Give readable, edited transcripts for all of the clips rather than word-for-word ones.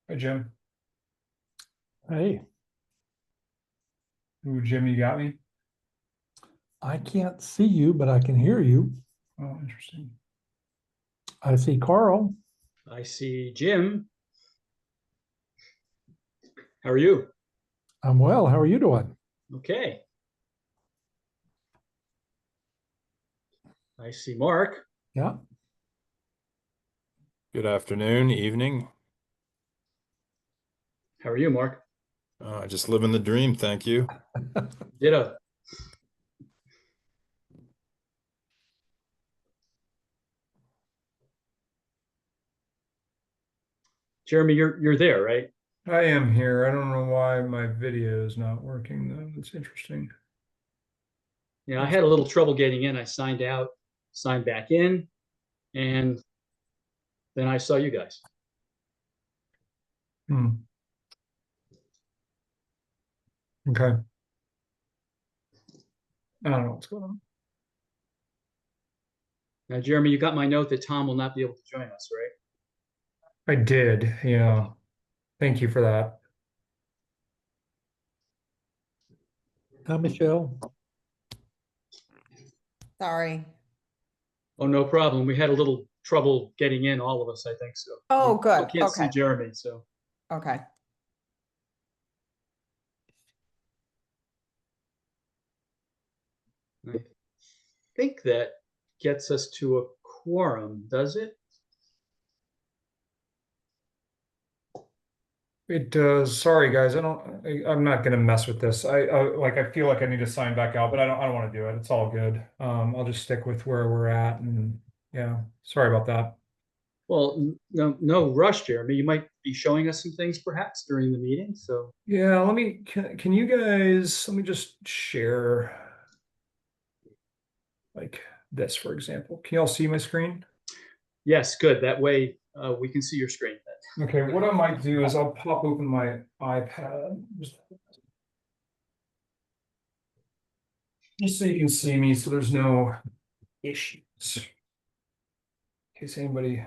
Hi, Jim. Hey, Ooh, Jim, you got me? I can't see you, but I can hear you. Oh, interesting. I see Carl. I see Jim. How are you? I'm well. How are you doing? Okay. I see Mark. Yeah. Good afternoon, evening. How are you, Mark? Just living the dream, thank you. Ditto. Jeremy, you're there, right? I am here. I don't know why my video is not working though. It's interesting. Yeah, I had a little trouble getting in. I signed out, signed back in, and then I saw you guys. Hmm. Okay. I don't know what's going on. Now, Jeremy, you got my note that Tom will not be able to join us, right? I did, yeah. Thank you for that. Hi, Michelle. Sorry. Oh, no problem. We had a little trouble getting in, all of us, I think so. Oh, We still good. can't see Okay. Jeremy, so. Okay. I think that gets us to a quorum, does it? It does. Sorry, guys. I'm not gonna mess with this. I feel like I need to sign back out, but I don't want to do it. It's all good. I'll just stick with where we're at and yeah. Sorry about that. Well, no rush, Jeremy. You might be showing us some things perhaps during the meeting. So Yeah, can you guys let me just share like this, for example. Can you all see my screen? yes, good. That way we can see your screen then. Okay, what I might do is I'll pop open my iPad just so you can see me so there's no issues. In case anybody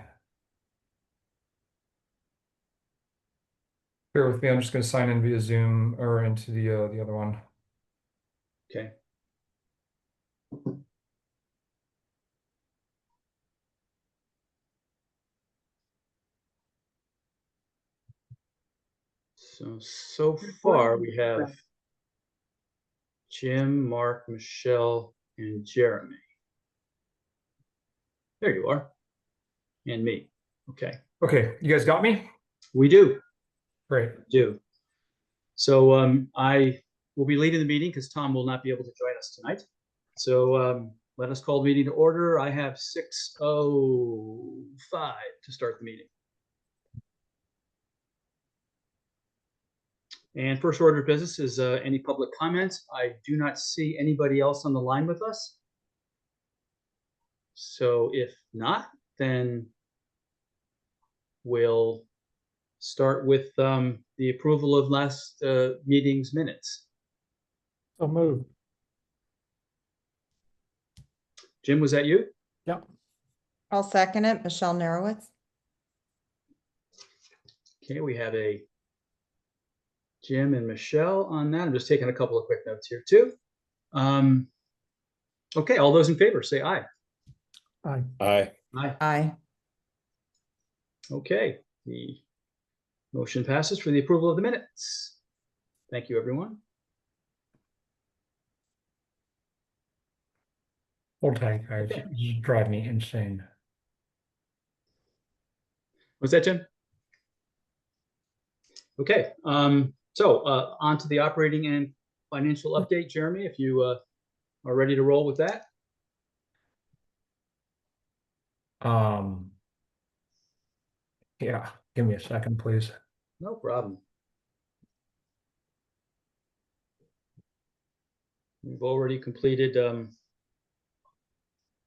bear with me, I'm just gonna sign in via Zoom or into the other one. Okay. So far we have Jim, Mark, Michelle, and Jeremy. There you are. And me. Okay. Okay, you guys got me? We do. Great. Do. So I will be leading the meeting because Tom will not be able to join us tonight. So let us call the meeting to order. I have 6:05 to start the meeting. And first order of business is any public comments. I do not see anybody else on the line with us. So if not, then we'll start with the approval of last meeting's minutes. So moved. Jim, was that you? Yeah. I'll second it. Michelle Narowitz. Okay, we have a Jim and Michelle on that. I'm just taking a couple of quick notes here too. Okay, all those in favor say aye. Aye. Aye. Aye. Aye. Okay, the motion passes for the approval of the minutes. Thank you, everyone. Hold tight, guys. Okay. You drive me insane. Was that Jim? Okay, so on to the operating and financial update. Jeremy, if you are ready to roll with that. Yeah, give me a second, please. No problem. We've already completed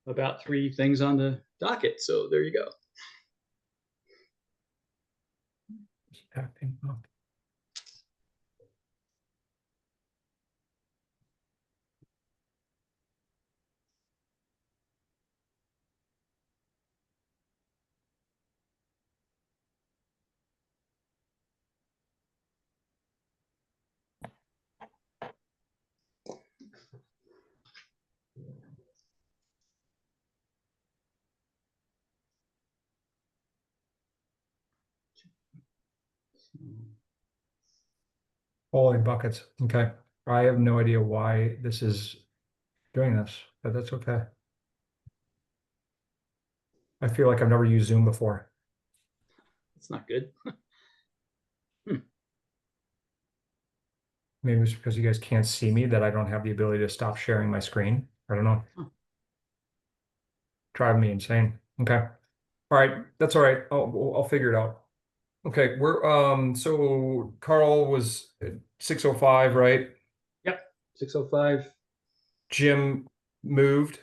about 3 things on the docket, so there you go. Acting up. Holy buckets. Okay. I have no idea why this is doing this, but that's okay. I feel like I've never used Zoom before. It's not good. Maybe it's because you guys can't see me that I don't have the ability to stop sharing my screen. I don't know. Huh. Drive me insane. Okay. All right. That's all right. I'll figure it out. Okay. So Carl was at 6:05, right? Yep, 6:05, Jim moved.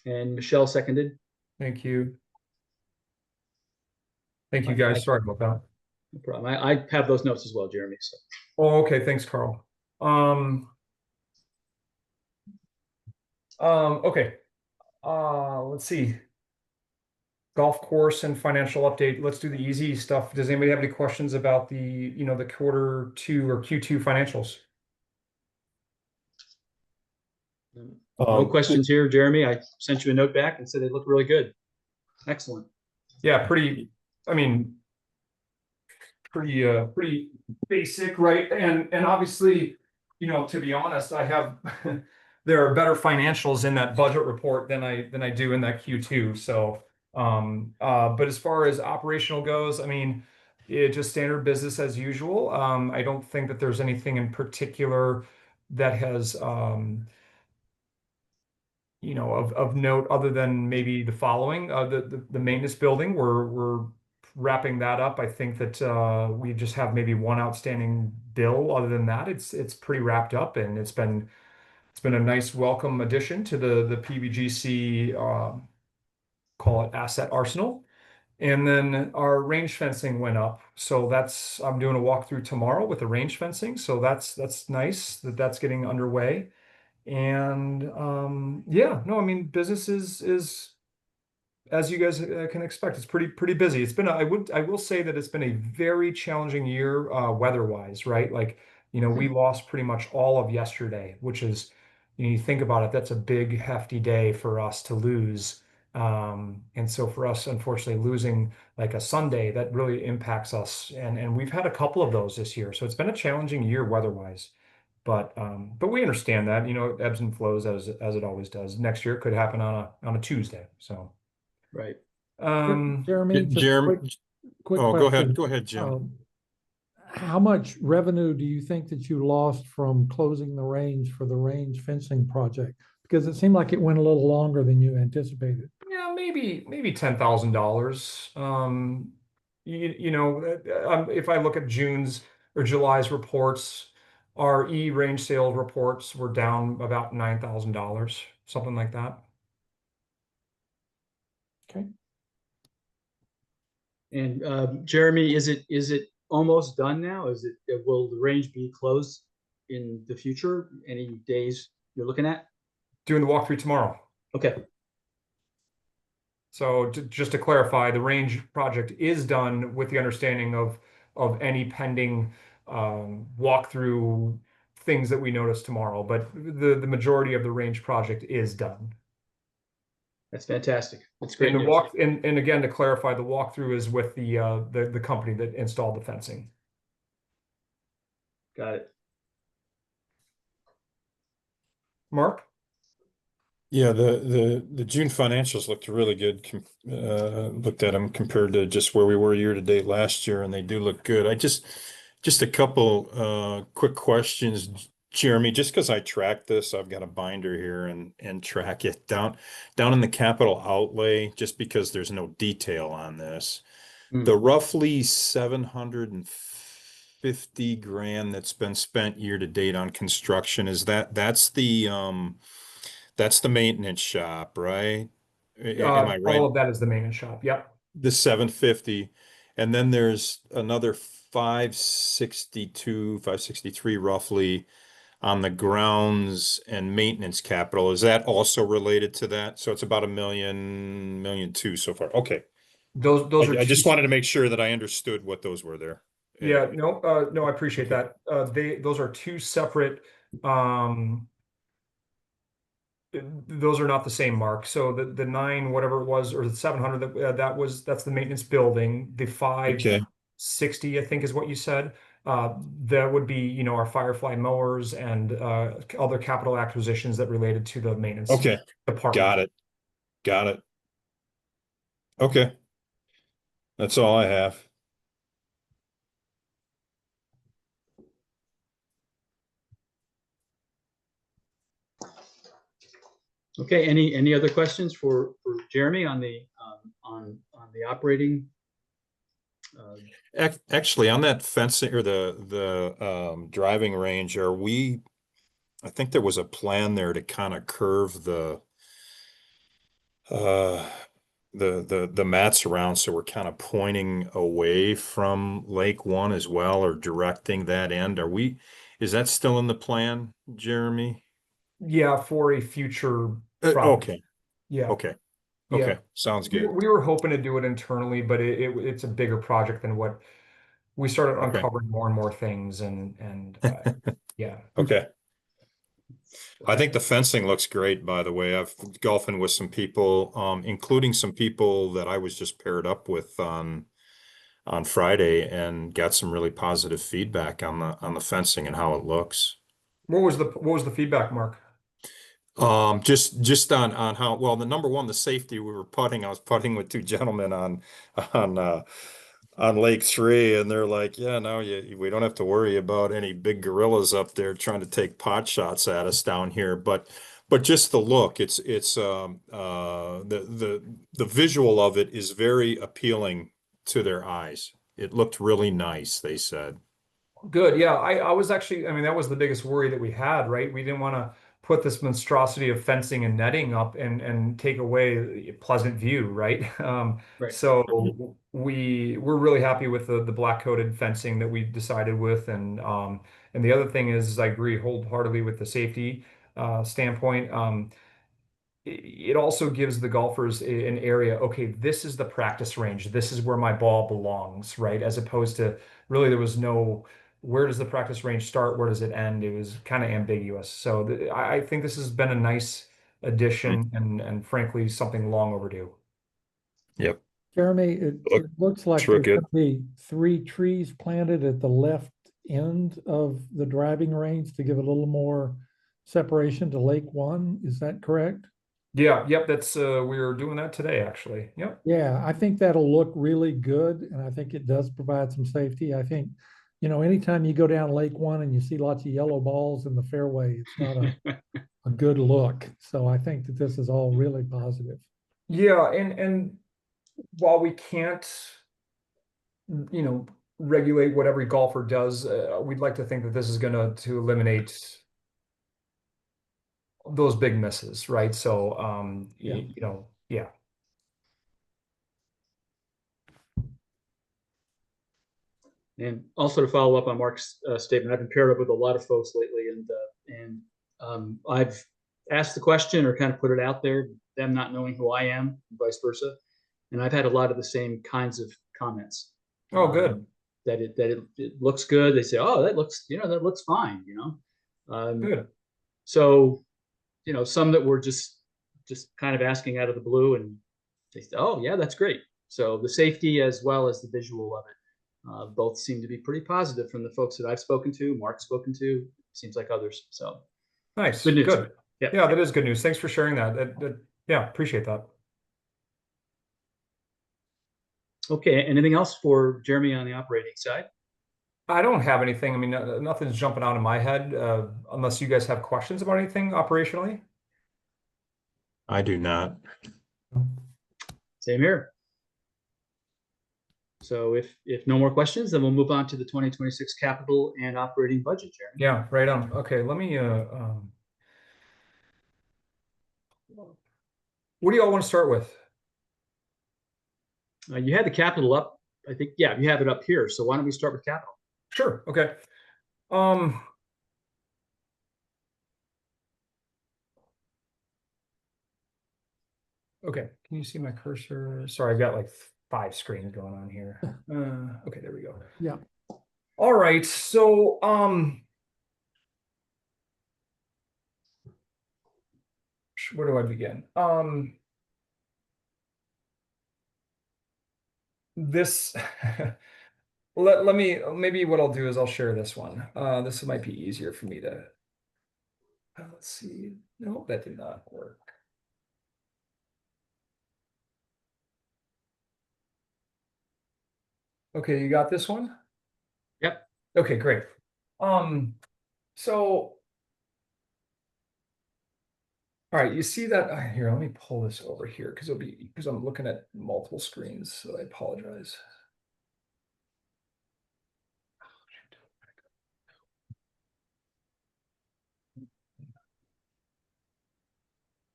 and Michelle seconded. Thank you. Thank you I- guys. I- Sorry about that. No problem. I have those notes as well, Jeremy, so. Oh, okay. Thanks, Carl. Okay. Let's see. Golf course and financial update. Let's do the easy stuff. Does anybody have any questions about the quarter two or Q2 financials? No questions here, Jeremy. I sent you a note back and said they look really good. Excellent. Yeah, I mean, pretty basic, right? And obviously, to be honest, I have there are better financials in that budget report than I do in that Q2. So, but as far as operational goes, I mean, just standard business as usual. I don't think that there's anything in particular that has of note other than maybe the following. The maintenance building, we're wrapping that up. I think that we just have maybe one outstanding bill. Other than that, it's pretty wrapped up, and it's been a nice welcome addition to the PBGC, call it asset arsenal. And then our range fencing went up. So I'm doing a walkthrough tomorrow with the range fencing. So that's nice that that's getting underway. And yeah, no, I mean, business is as you guys can expect, it's pretty busy. I will say that it's been a very challenging year weather-wise, right? Like, we lost pretty much all of yesterday, which is, you think about it, that's a big hefty day for us to lose. And so for us, unfortunately, losing like a Sunday, that really impacts us. And we've had a couple of those this year. So it's been a challenging year weather-wise. But we understand that, it ebbs and flows as it always does. Next year it could happen on a Tuesday. So Right. Jeremy, just a Jeremy, quick oh, question. go ahead, Jim. How much revenue do you think that you lost from closing the range for the range fencing project? Because it seemed like it went a little longer than you anticipated. yeah, maybe $10,000. If I look at June's or July's reports, our range sales reports were down about $9,000, something like that. Okay. And Jeremy, is it almost done now? Will the range be closed in the future? Any days you're looking at? Doing the walkthrough tomorrow. Okay, So just to clarify, the range project is done with the understanding of any pending walkthrough things that we notice tomorrow, but the majority of the range project is done. that's fantastic. That's great And the news. and again, to clarify, the walkthrough is with the company that installed the fencing. Got it. Mark? Yeah, the June financials looked really good. Looked at them compared to just where we were year to date last year, and they do look good. Just a couple quick questions, Jeremy. Just because I track this, I've got a binder here and track it down in the capital outlay. Just because there's no detail on this, the roughly 750 grand that's been spent year to date on construction, that's the maintenance shop, right? Am I right? All of that is the maintenance shop. Yep. The 750. And then there's another 562, 563 roughly on the grounds and maintenance capital. Is that also related to that? So it's about million two so far. Okay. Those are I just two. wanted to make sure that I understood what those were there. Yeah, no, I appreciate that. Those are two separate, those are not the same, Mark. So the nine, whatever it was, or the 700, that's the maintenance building. The Okay. 60, I think is what you said. That would be, you know, our Firefly mowers and other capital acquisitions that related to the maintenance Okay, department. got it. Got it. Okay. That's all I have. Okay, any other questions for Jeremy on the on the operating? Actually, on that fencing or the driving range, I think there was a plan there to kind of curve uh the mats around, so we're kind of pointing away from Lake One as well, or directing that end. Is that still in the plan, Jeremy? Yeah, for a future project. Okay, Yeah, okay, yeah. okay. Sounds We, good. we were hoping to do it internally, but it's a bigger project than what we started Okay. uncovering more and more things and yeah. Okay. I think the fencing looks great, by the way. I've golfing with some people, including some people that I was just paired up with on Friday, and got some really positive feedback on the fencing and how it looks. What was the feedback, Mark? Just on how well, the number one, the safety. We were putting. I was putting with two gentlemen on uh on Lake 3, and they're like, yeah, no, we don't have to worry about any big gorillas up there trying to take pot shots at us down here. But just the look, it's the visual of it is very appealing to their eyes. It looked really nice, they said. Good. Yeah, I was actually, I mean, that was the biggest worry that we had, right? We didn't want to put this monstrosity of fencing and netting up and take away a pleasant view, right? Right. So we're really happy with the black coated fencing that we decided with, and the other thing is I agree wholeheartedly with the safety standpoint. It also gives the golfers an area. Okay, this is the practice range. This is where my ball belongs, right? As opposed to really there was no where does the practice range start? Where does it end? It was kind of ambiguous. So I think this has been a nice Mm, addition and frankly something long overdue. Yep. Jeremy, it looks like Looks real there's going good. to be 3 trees planted at the left end of the driving range to give a little more separation to Lake One. Is that correct? Yeah, yep, that's we were doing that today actually. Yep. Yeah, I think that'll look really good, and I think it does provide some safety. I think, anytime you go down Lake One and you see lots of yellow balls in the fairway, it's not a good look. So I think that this is all really positive. Yeah, and while we can't, you know, regulate what every golfer does, we'd like to think that this is going to eliminate those big misses, right? So, Yeah. yeah. And also to follow up on Mark's statement, I've been paired up with a lot of folks lately, and I've asked the question or kind of put it out there, them not knowing who I am, and vice versa, and I've had a lot of the same kinds of comments. Oh, good, That it looks good. They say, oh, that looks fine. good. So some that were just kind of asking out of the blue, and they said, oh yeah, that's great. So the safety as well as the visual of it. Both seem to be pretty positive from the folks that I've spoken to, Mark's spoken to, seems like others. So Nice, good news. good. Yeah. Yeah, that is good news. Thanks for sharing that. Yeah, appreciate that. Okay. Anything else for Jeremy on the operating side? I don't have anything. I mean, nothing's jumping out in my head, unless you guys have questions about anything operationally. I do not. Same here. So if no more questions, then we'll move on to the 2026 capital and operating budget, Jeremy. Yeah, right on. Okay, let me, what do y'all want to start with? You had the capital up. I think, yeah, you have it up here. So why don't we start with capital? Sure. Okay. Um, okay. Can you see my cursor? Sorry, I've got like 5 screens going on here. Okay, there we go. Yeah. All right. So, where do I begin? This let me, maybe what I'll do is I'll share this one. This might be easier for me to, let's see. No, that did not work. Okay, you got this one? Yep. Okay, great. So, all right, you see that here, let me pull this over here because I'm looking at multiple screens, so I apologize.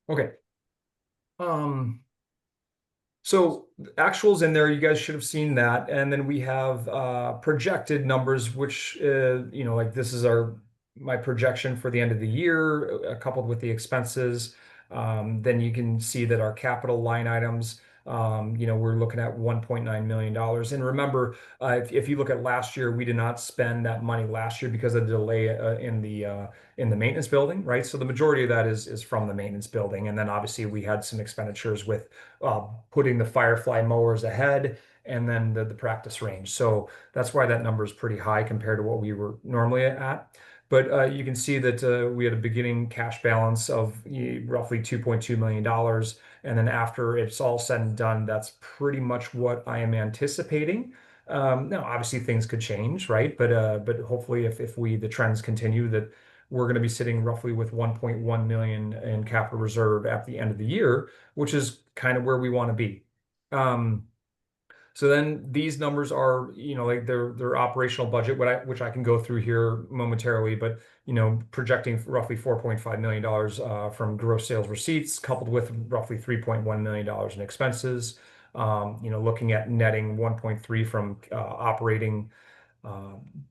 Okay. So actuals in there, you guys should have seen that. And then we have projected numbers, which like this is my projection for the end of the year, coupled with the expenses. Then you can see that our capital line items, we're looking at $1.9 million. And remember, if you look at last year, we did not spend that money last year because of the delay in the maintenance building, right? So the majority of that is from the maintenance building. And then obviously we had some expenditures with putting the Firefly mowers ahead and then the practice range. So that's why that number is pretty high compared to what we were normally at. But you can see that we had a beginning cash balance of roughly $2.2 million. And then after it's all said and done, that's pretty much what I am anticipating. Now, obviously things could change, right? But hopefully if the trends continue, that we're going to be sitting roughly with 1.1 million in capital reserve at the end of the year, which is kind of where we want to be. So then these numbers are, like their operational budget, which I can go through here momentarily, but projecting roughly $4.5 million from gross sales receipts, coupled with roughly $3.1 million in expenses. Looking at netting 1.3 from operating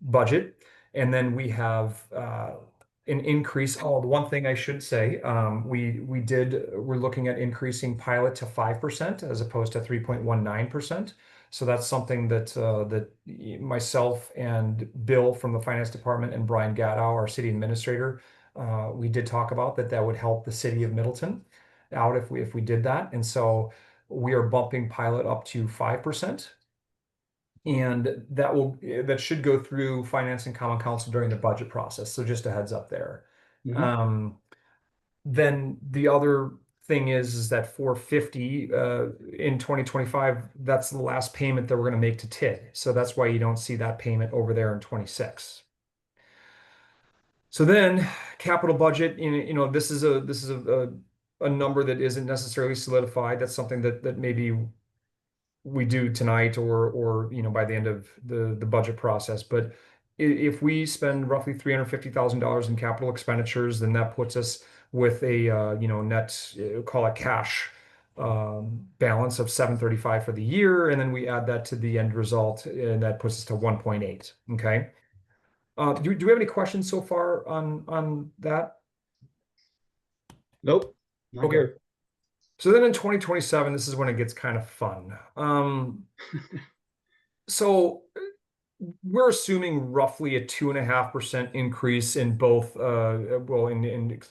budget. And then we have an increase. Oh, the one thing I should say, we're looking at increasing pilot to 5% as opposed to 3.19%. So that's something that myself and Bill from the finance department and Brian Gadow, our city administrator, we did talk about that would help the city of Middleton out if we did that. And so we are bumping pilot up to 5%. And that should go through finance and common council during the budget process. So just a heads up there. Mhm. Then the other thing is that 450 in 2025, that's the last payment that we're going to make to TID. So that's why you don't see that payment over there in 26. So then capital budget, this is a number that isn't necessarily solidified. That's something that maybe we do tonight or by the end of the budget process. But if we spend roughly $350,000 in capital expenditures, then that puts us with a net call it cash balance of 735 for the year, and then we add that to the end result, and that puts us to 1.8. Okay. Do we have any questions so far on that? Nope. Not Okay. good. So then in 2027, this is when it gets kind of fun. So we're assuming roughly a 2.5% increase in both, in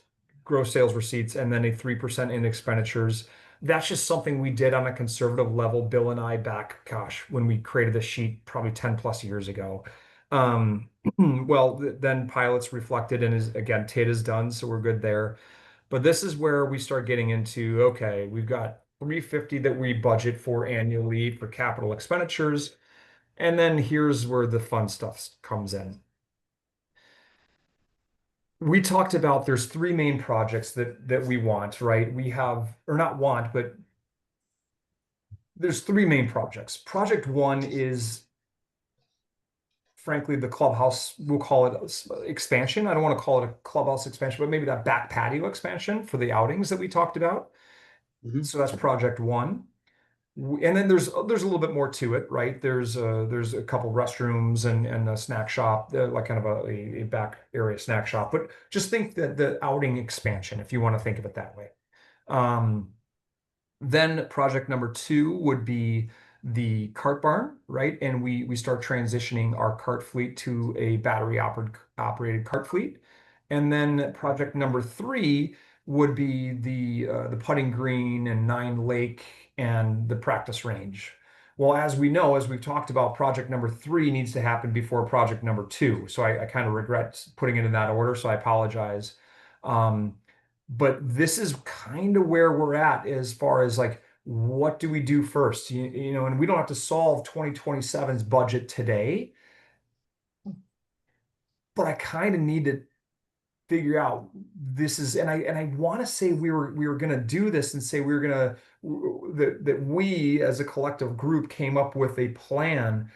gross sales receipts and then a 3% in expenditures. That's just something we did on a conservative level, Bill and I back, gosh, when we created the sheet probably 10 plus years ago. Well, then pilots reflected and again, TID is done, so we're good there. But this is where we start getting into, okay, we've got 350 that we budget for annually for capital expenditures. And then here's where the fun stuff comes in. We talked about there's three main projects that we want, right? We have, or not want, but there's three main projects. Project one is frankly the clubhouse, we'll call it expansion. I don't want to call it a clubhouse expansion, but maybe that back patio expansion for the outings that we talked about. Mhm. So that's project one. And then there's a little bit more to it, right? There's a couple restrooms and a snack shop, like kind of a back area snack shop. But just think that the outing expansion, if you want to think of it that way. Then project number two would be the cart barn, right? And we start transitioning our cart fleet to a battery operated cart fleet. And then project number three would be the putting green and 9 Lake and the practice range. Well, as we know, as we've talked about, project number 3 needs to happen before project number 2. So I kind of regret putting it in that order, so I apologize. Um, but this is kind of where we're at as far as like, what do we do first? You know, and we don't have to solve 2027's budget today, but I kind of need to figure out this is, and I want to say we were going to do this and say we were going to that we as a collective group came up with a plan.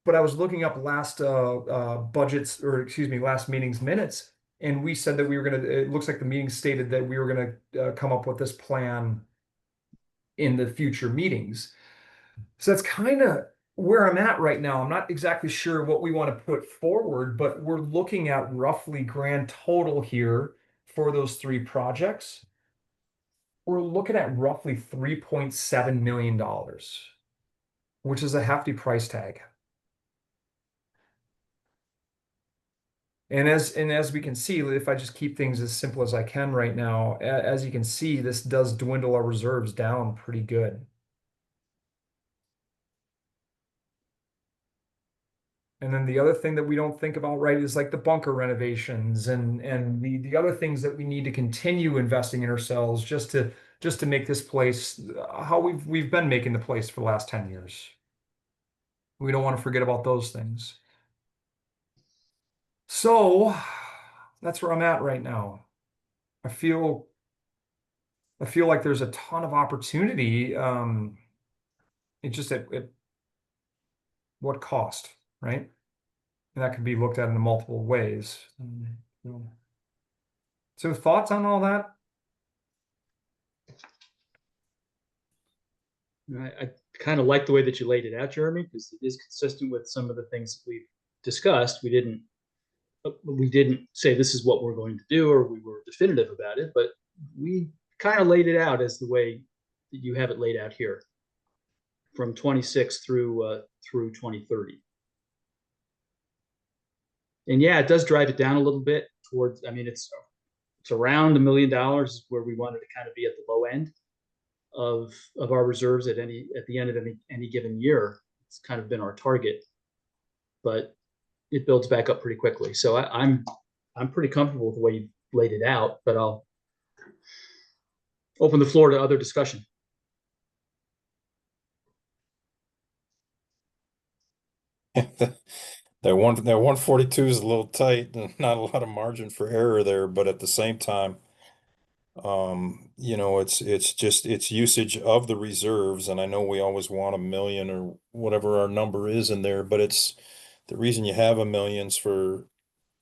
But I was looking up last budgets, or excuse me, last meeting's minutes, and we said that we were going to, it looks like the meeting stated that we were going to come up with this plan in the future meetings. So that's kind of where I'm at right now. I'm not exactly sure what we want to put forward, but we're looking at roughly grand total here for those 3 projects. We're looking at roughly $3.7 million, which is a hefty price tag. And as we can see, if I just keep things as simple as I can right now, as you can see, this does dwindle our reserves down pretty good. And then the other thing that we don't think about, right, is like the bunker renovations and the other things that we need to continue investing in ourselves just to make this place how we've been making the place for the last 10 years. We don't want to forget about those things. So that's where I'm at right now. I feel like there's a ton of opportunity. It just at what cost, right? And that could be looked at in multiple ways. So thoughts on all that? I kind of like the way that you laid it out, Jeremy, because it is consistent with some of the things that we've discussed. We didn't say this is what we're going to do, or we were definitive about it, but we kind of laid it out as the way that you have it laid out here, from 26 through 2030. And yeah, it does drive it down a little bit towards, I mean, it's around $1 million where we wanted to kind of be at the low end of our reserves at the end of any given year. It's kind of been our target, but it builds back up pretty quickly. So I'm pretty comfortable with the way you laid it out, but I'll open the floor to other discussion. That 142 is a little tight and not a lot of margin for error there, but at the same time, you know, it's just it's usage of the reserves, and I know we always want 1 million or whatever our number is in there, but it's the reason you have 1 million's for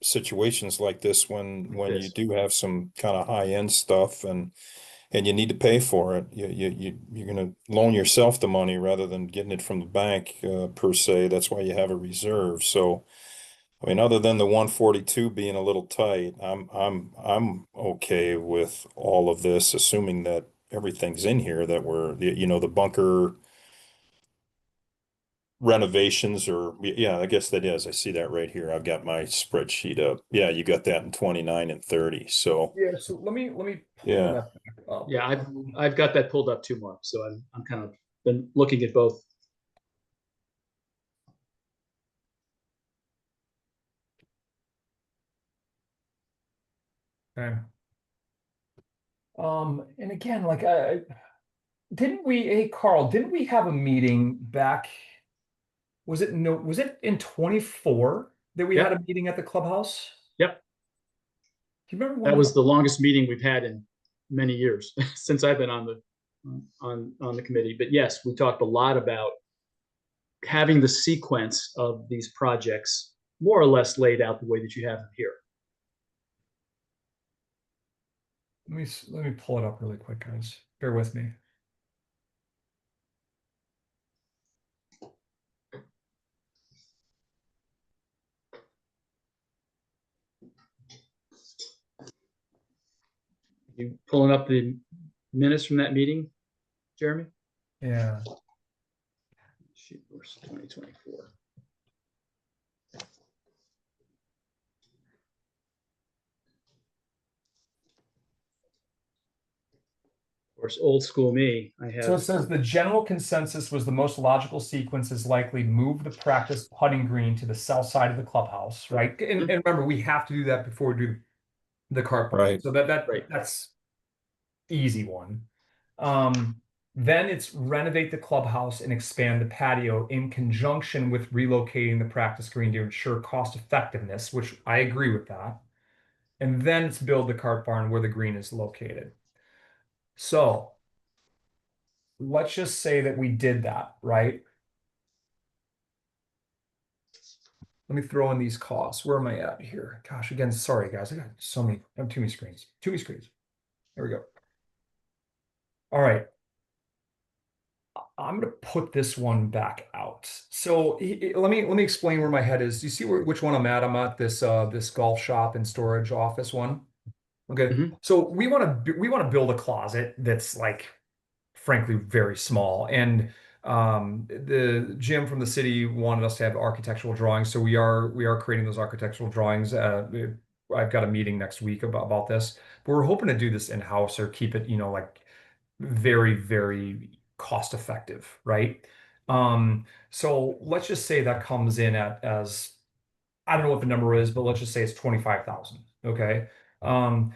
situations like this when you Yes. do have some kind of high end stuff and you need to pay for it. You're going to loan yourself the money rather than getting it from the bank, per se. That's why you have a reserve. So, I mean, other than the 142 being a little tight, I'm okay with all of this, assuming that everything's in here that the bunker renovations or yeah, I guess that is. I see that right here. I've got my spreadsheet up. Yeah, you got that in 29 and 30. So, Yeah, so let me pull yeah. that back up. Yeah, I've got that pulled up too, Mark. So I'm kind of been looking at both. Okay. And again, like hey Carl, didn't we have a meeting back? Was it in 24 that we had Yep. a meeting at the clubhouse? Yep. Do you remember That when was the longest meeting we've had in many years since I've been on the committee. But yes, we talked a lot about having the sequence of these projects more or less laid out the way that you have them here. let me pull it up really quick, guys. Bear with me. You pulling up the minutes from that meeting, Jeremy? Yeah. Shoot, where's 2024? course, old school me, I So it have, says the general consensus was the most logical sequence is likely move the practice putting green to the south side of the clubhouse, right? And remember, we have to do that before we do the cart barn. Right. So Right. that's easy one. Then it's renovate the clubhouse and expand the patio in conjunction with relocating the practice green to ensure cost effectiveness, which I agree with that. And then it's build the cart barn where the green is located. So let's just say that we did that, right? Let me throw in these costs. Where am I at here? Gosh, again, sorry guys, I got so many, I have too many screens. Too many screens. There we go. All right. I'm gonna put this one back out. So let me explain where my head is. You see which one I'm at? I'm at this golf shop and storage office one. Okay. Mhm. So we want to build a closet that's like frankly very small. And the Jim from the city wanted us to have architectural drawings, so we are creating those architectural drawings. I've got a meeting next week about this, but we're hoping to do this in-house or keep it, like very, very cost effective, right? So let's just say that comes in at as I don't know what the number is, but let's just say it's 25,000. Okay. Um,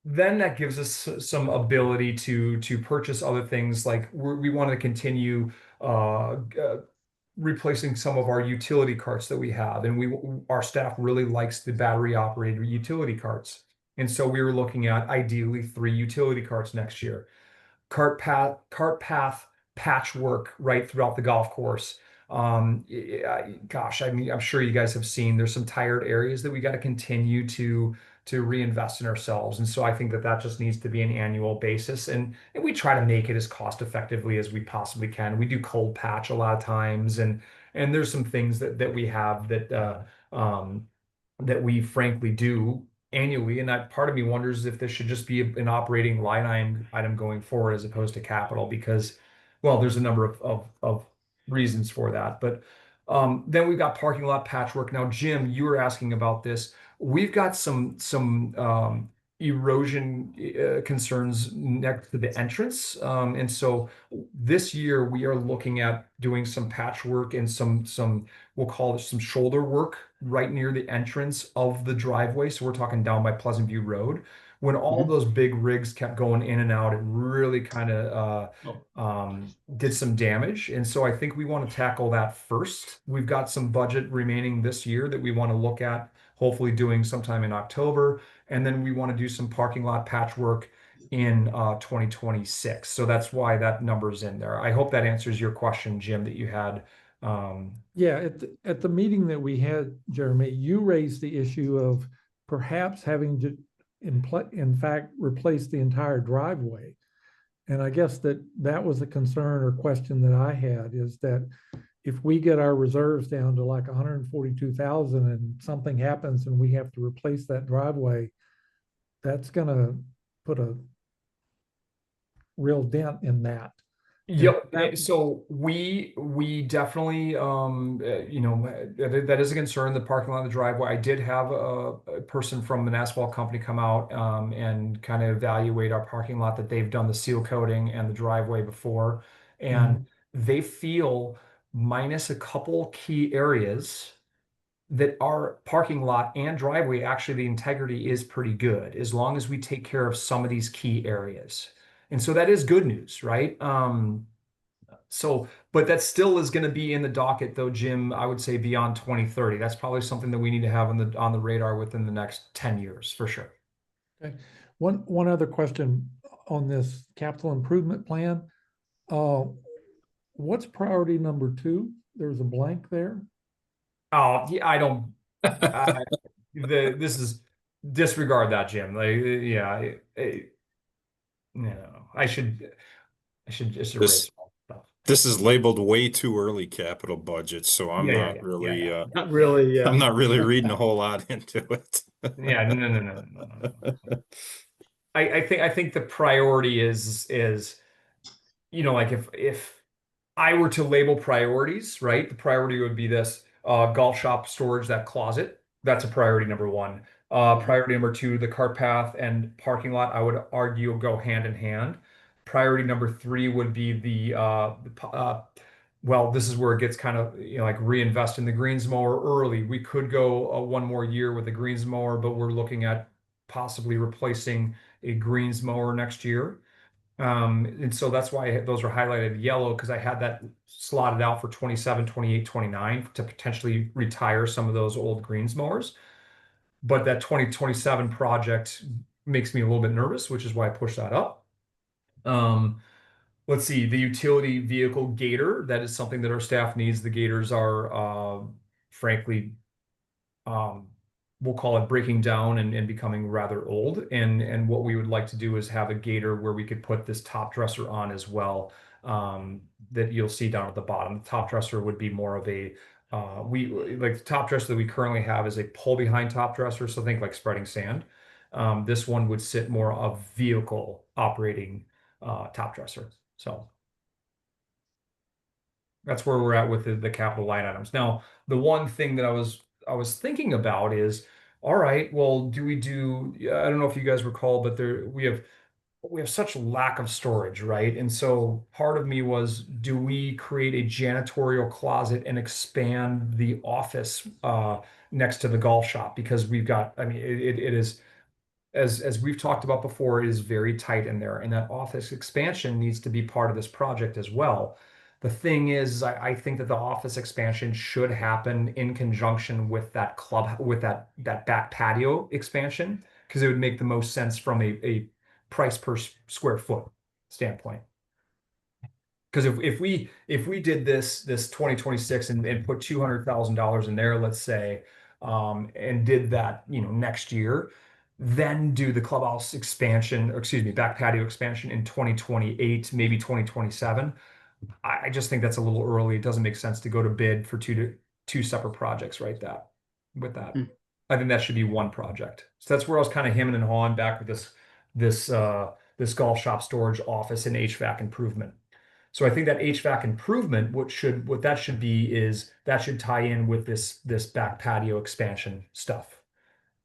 then that gives us some ability to purchase other things like we want to continue replacing some of our utility carts that we have, and our staff really likes the battery operated utility carts, and so we were looking at ideally 3 utility carts next year. Cart path patchwork right throughout the golf course. Gosh, I mean, I'm sure you guys have seen there's some tired areas that we got to continue to reinvest in ourselves. And so I think that just needs to be an annual basis. And we try to make it as cost effectively as we possibly can. We do cold patch a lot of times, and there's some things that we have that we frankly do annually. And that part of me wonders if this should just be an operating line item going forward as opposed to capital, because, well, there's a number of reasons for that. But then we've got parking lot patchwork. Now, Jim, you were asking about this. We've got some erosion concerns next to the entrance. And so this year we are looking at doing some patchwork and some we'll call it some shoulder work right near the entrance of the driveway. So we're talking down by Pleasant View Road. When all Mhm. those big rigs kept going in and out, it really kind of did some damage. And so I think we want to tackle that first. We've got some budget remaining this year that we want to look at, hopefully doing sometime in October. And then we want to do some parking lot patchwork in 2026. So that's why that number's in there. I hope that answers your question, Jim, that you had. Yeah, at the meeting that we had, Jeremy, you raised the issue of perhaps having to, in fact, replace the entire driveway. And I guess that was a concern or question that I had, is that if we get our reserves down to like 142,000 and something happens and we have to replace that driveway, that's gonna put a real dent in that. Yep. That- So we definitely that is a concern. The parking lot, the driveway. I did have a person from an asphalt company come out and kind of evaluate our parking lot that they've done the seal coating and the driveway before, and they feel minus a couple key areas that our parking lot and driveway, actually the integrity is pretty good as long as we take care of some of these key areas. And so that is good news, right? But that still is going to be in the docket though, Jim, I would say beyond 2030. That's probably something that we need to have on the radar within the next 10 years for sure. Okay. One other question on this capital improvement plan. What's priority number 2? There's a blank there. Oh, yeah, this is disregard that, Jim. Like, yeah, no, I should just erase This all stuff. this is labeled way too early capital budget, so I'm Yeah, not yeah, really yeah. Not really, I'm not really reading a whole lot into it. Yeah, no. I think the priority is like if I were to label priorities, right? The priority would be this golf shop storage, that closet. That's a priority number one. Priority number two, the cart path and parking lot, I would argue go hand in hand. priority number 3 would be well, this is where it gets kind of, like reinvest in the greens mower early. We could go one more year with the greens mower, but we're looking at possibly replacing a greens mower next year. And so that's why those are highlighted yellow, because I had that slotted out for 27, 28, 29 to potentially retire some of those old greens mowers. But that 2027 project makes me a little bit nervous, which is why I pushed that up. Let's see, the utility vehicle gator, that is something that our staff needs. The gators are frankly, um, we'll call it breaking down and becoming rather old. And what we would like to do is have a gator where we could put this top dresser on as well, that you'll see down at the bottom. The top dresser would be more of a we like the top dresser that we currently have is a pull behind top dresser, so think like spreading sand. This one would sit more of vehicle operating top dresser. So that's where we're at with the capital line items. Now, the one thing that I was thinking about is, all right, well, do we do, I don't know if you guys recall, but we have such lack of storage, right? And so part of me was, do we create a janitorial closet and expand the office next to the golf shop? Because we've got, I mean, it is, as we've talked about before, it is very tight in there, and that office expansion needs to be part of this project as well. The thing is, I think that the office expansion should happen in conjunction with that with that back patio expansion, because it would make the most sense from a price per square foot standpoint. Because if we did this 2026 and put $200,000 in there, let's say, and did that, next year, then do the clubhouse expansion, or excuse me, back patio expansion in 2028, maybe 2027. I just think that's a little early. It doesn't make sense to go to bid for two separate projects, right? With that, I think that should be one project. So that's where I was kind of hemming and hawing back with this golf shop storage office and HVAC improvement. So I think that HVAC improvement, what that should be is that should tie in with this back patio expansion stuff.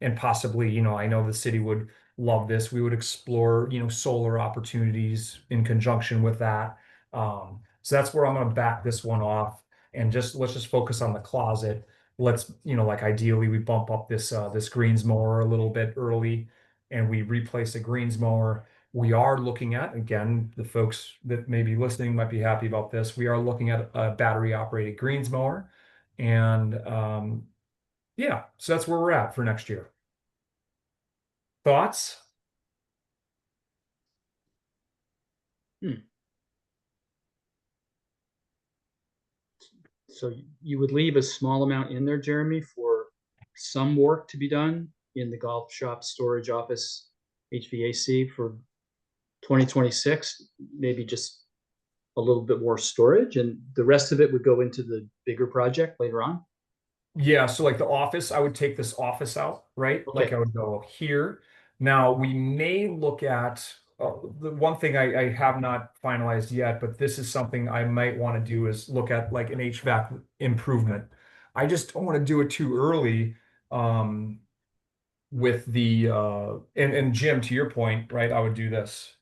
And possibly, I know the city would love this. We would explore, solar opportunities in conjunction with that. So that's where I'm going to back this one off, and let's just focus on the closet. Let's, like ideally we bump up this greens mower a little bit early, and we replace a greens mower. We are looking at, again, the folks that may be listening might be happy about this. We are looking at a battery operated greens mower, and yeah, so that's where we're at for next year. Thoughts? So you would leave a small amount in there, Jeremy, for some work to be done in the golf shop storage office HVAC for 2026, maybe just a little bit more storage, and the rest of it would go into the bigger project later on. Yeah, so like the office, I would take this office out, right? Okay. Like I would go here. Now we may look at the one thing I have not finalized yet, but this is something I might want to do is look at like an HVAC improvement. I just don't want to do it too early. With the and Jim, to your point, right? I would do this.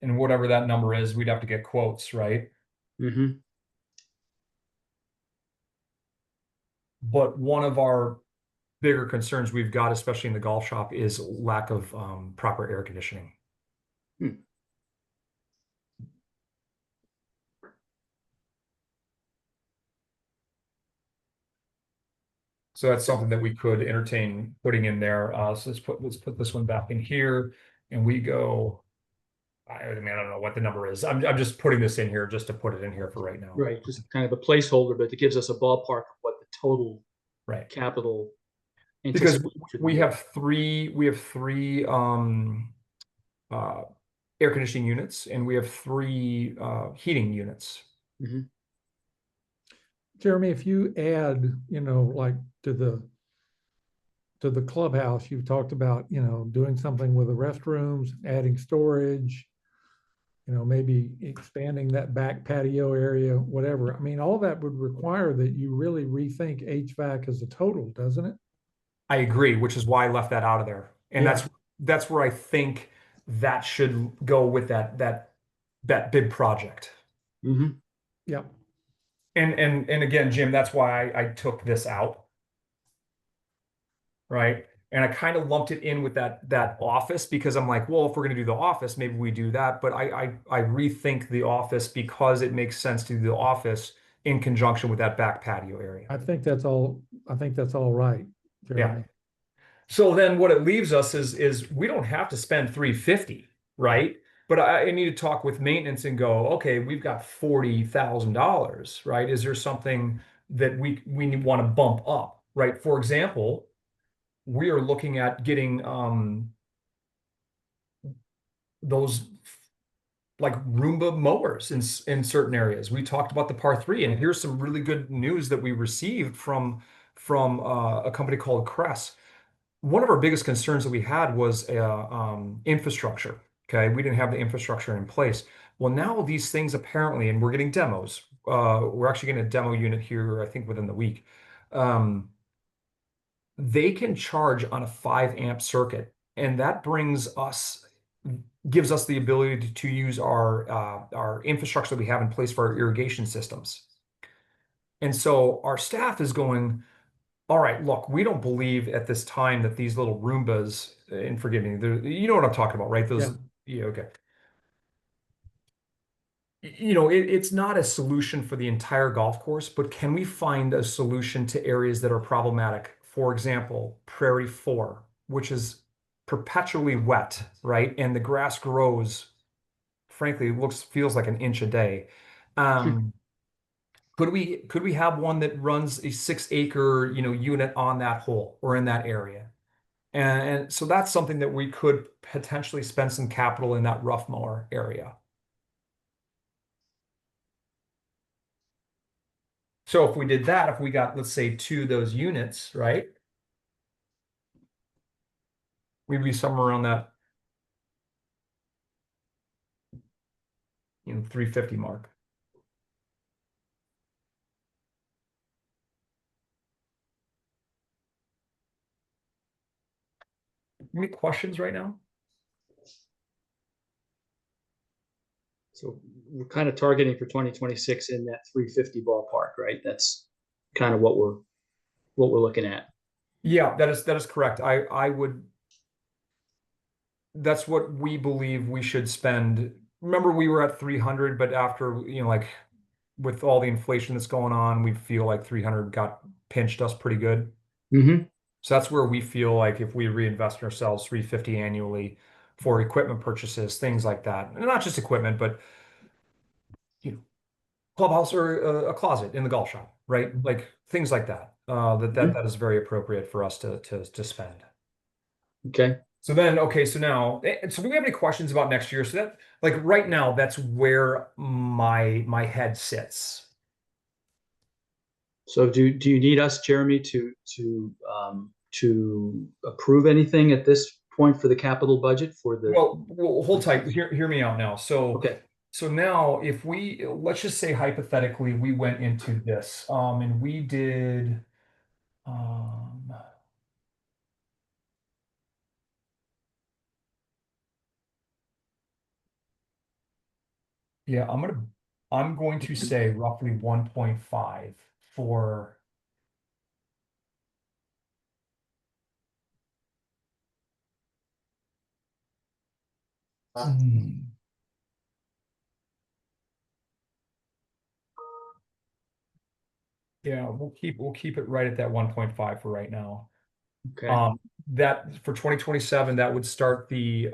And whatever that number is, we'd have to get quotes, right? Mm-hmm. But one of our bigger concerns we've got, especially in the golf shop, is lack of proper air conditioning. So that's something that we could entertain putting in there. So let's put this one back in here, and we go. I don't know what the number is. I'm just putting this in here just to put it in here for right now. Right, just kind of a placeholder, but it gives us a ballpark of what the total Right. capital. Because we be. have three air conditioning units, and we have three heating units. Mhm. Jeremy, if you add, like to the clubhouse, you talked about, doing something with the restrooms, adding storage, maybe expanding that back patio area, whatever. I mean, all that would require that you really rethink HVAC as a total, doesn't it? I agree, which is why I left that out of there. And Yeah. that's where I think that should go with that big project. Mm-hmm. Yeah. And again, Jim, that's why I took this out, right? And I kind of lumped it in with that office because I'm like, well, if we're gonna do the office, maybe we do that. But I rethink the office because it makes sense to do the office in conjunction with that back patio area. I think that's all right, Yeah. Jeremy. So then what it leaves us is we don't have to spend 350, right? But I need to talk with maintenance and go, okay, we've got $40,000, right? Is there something that we want to bump up, right? For example, we are looking at getting those like Roomba mowers in certain areas. We talked about the par three, and here's some really good news that we received from a company called Cress. One of our biggest concerns that we had was infrastructure. Okay, we didn't have the infrastructure in place. Well, now these things apparently, and we're getting demos. We're actually getting a demo unit here, I think, within the week. They can charge on a 5 amp circuit, and that gives us the ability to use our infrastructure that we have in place for our irrigation systems. And so our staff is going, all right, look, we don't believe at this time that these little Roombas, and forgive me, you know what I'm talking about, right? Those, yeah, okay. It's not a solution for the entire golf course, but can we find a solution to areas that are problematic? For example, Prairie 4, which is perpetually wet, right? And the grass grows, frankly, feels like an inch a day. Could we have one that runs a 6 acre, unit on that hole or in that area? And so that's something that we could potentially spend some capital in that rough mower area. So if we did that, if we got, let's say, 2 of those units, right? We'd be somewhere around that, 350 mark. Any questions right now? So we're kind of targeting for 2026 in that 350 ballpark, right? That's kind of what we're looking at. Yeah, that is correct. That's what we believe we should spend. Remember, we were at 300, but after, like with all the inflation that's going on, we feel like 300 got pinched us pretty good. Mm-hmm. So that's where we feel like if we reinvest in ourselves 350 annually for equipment purchases, things like that. And not just equipment, but clubhouse or a closet in the golf shop, right? Like things like that. That is very appropriate for us to spend. Okay. So then, okay, so now, so do we have any questions about next year? So that, like right now, that's where my head sits. So do you need us, Jeremy, to approve anything at this point for the capital budget for the? Well, hold tight. Hear me out now. So, Okay. so now if let's just say hypothetically, we went into this, and we did, yeah, I'm going to say roughly 1.5 for. Yeah, we'll keep it right at that 1.5 for right now. Okay. That for 2027, that would start the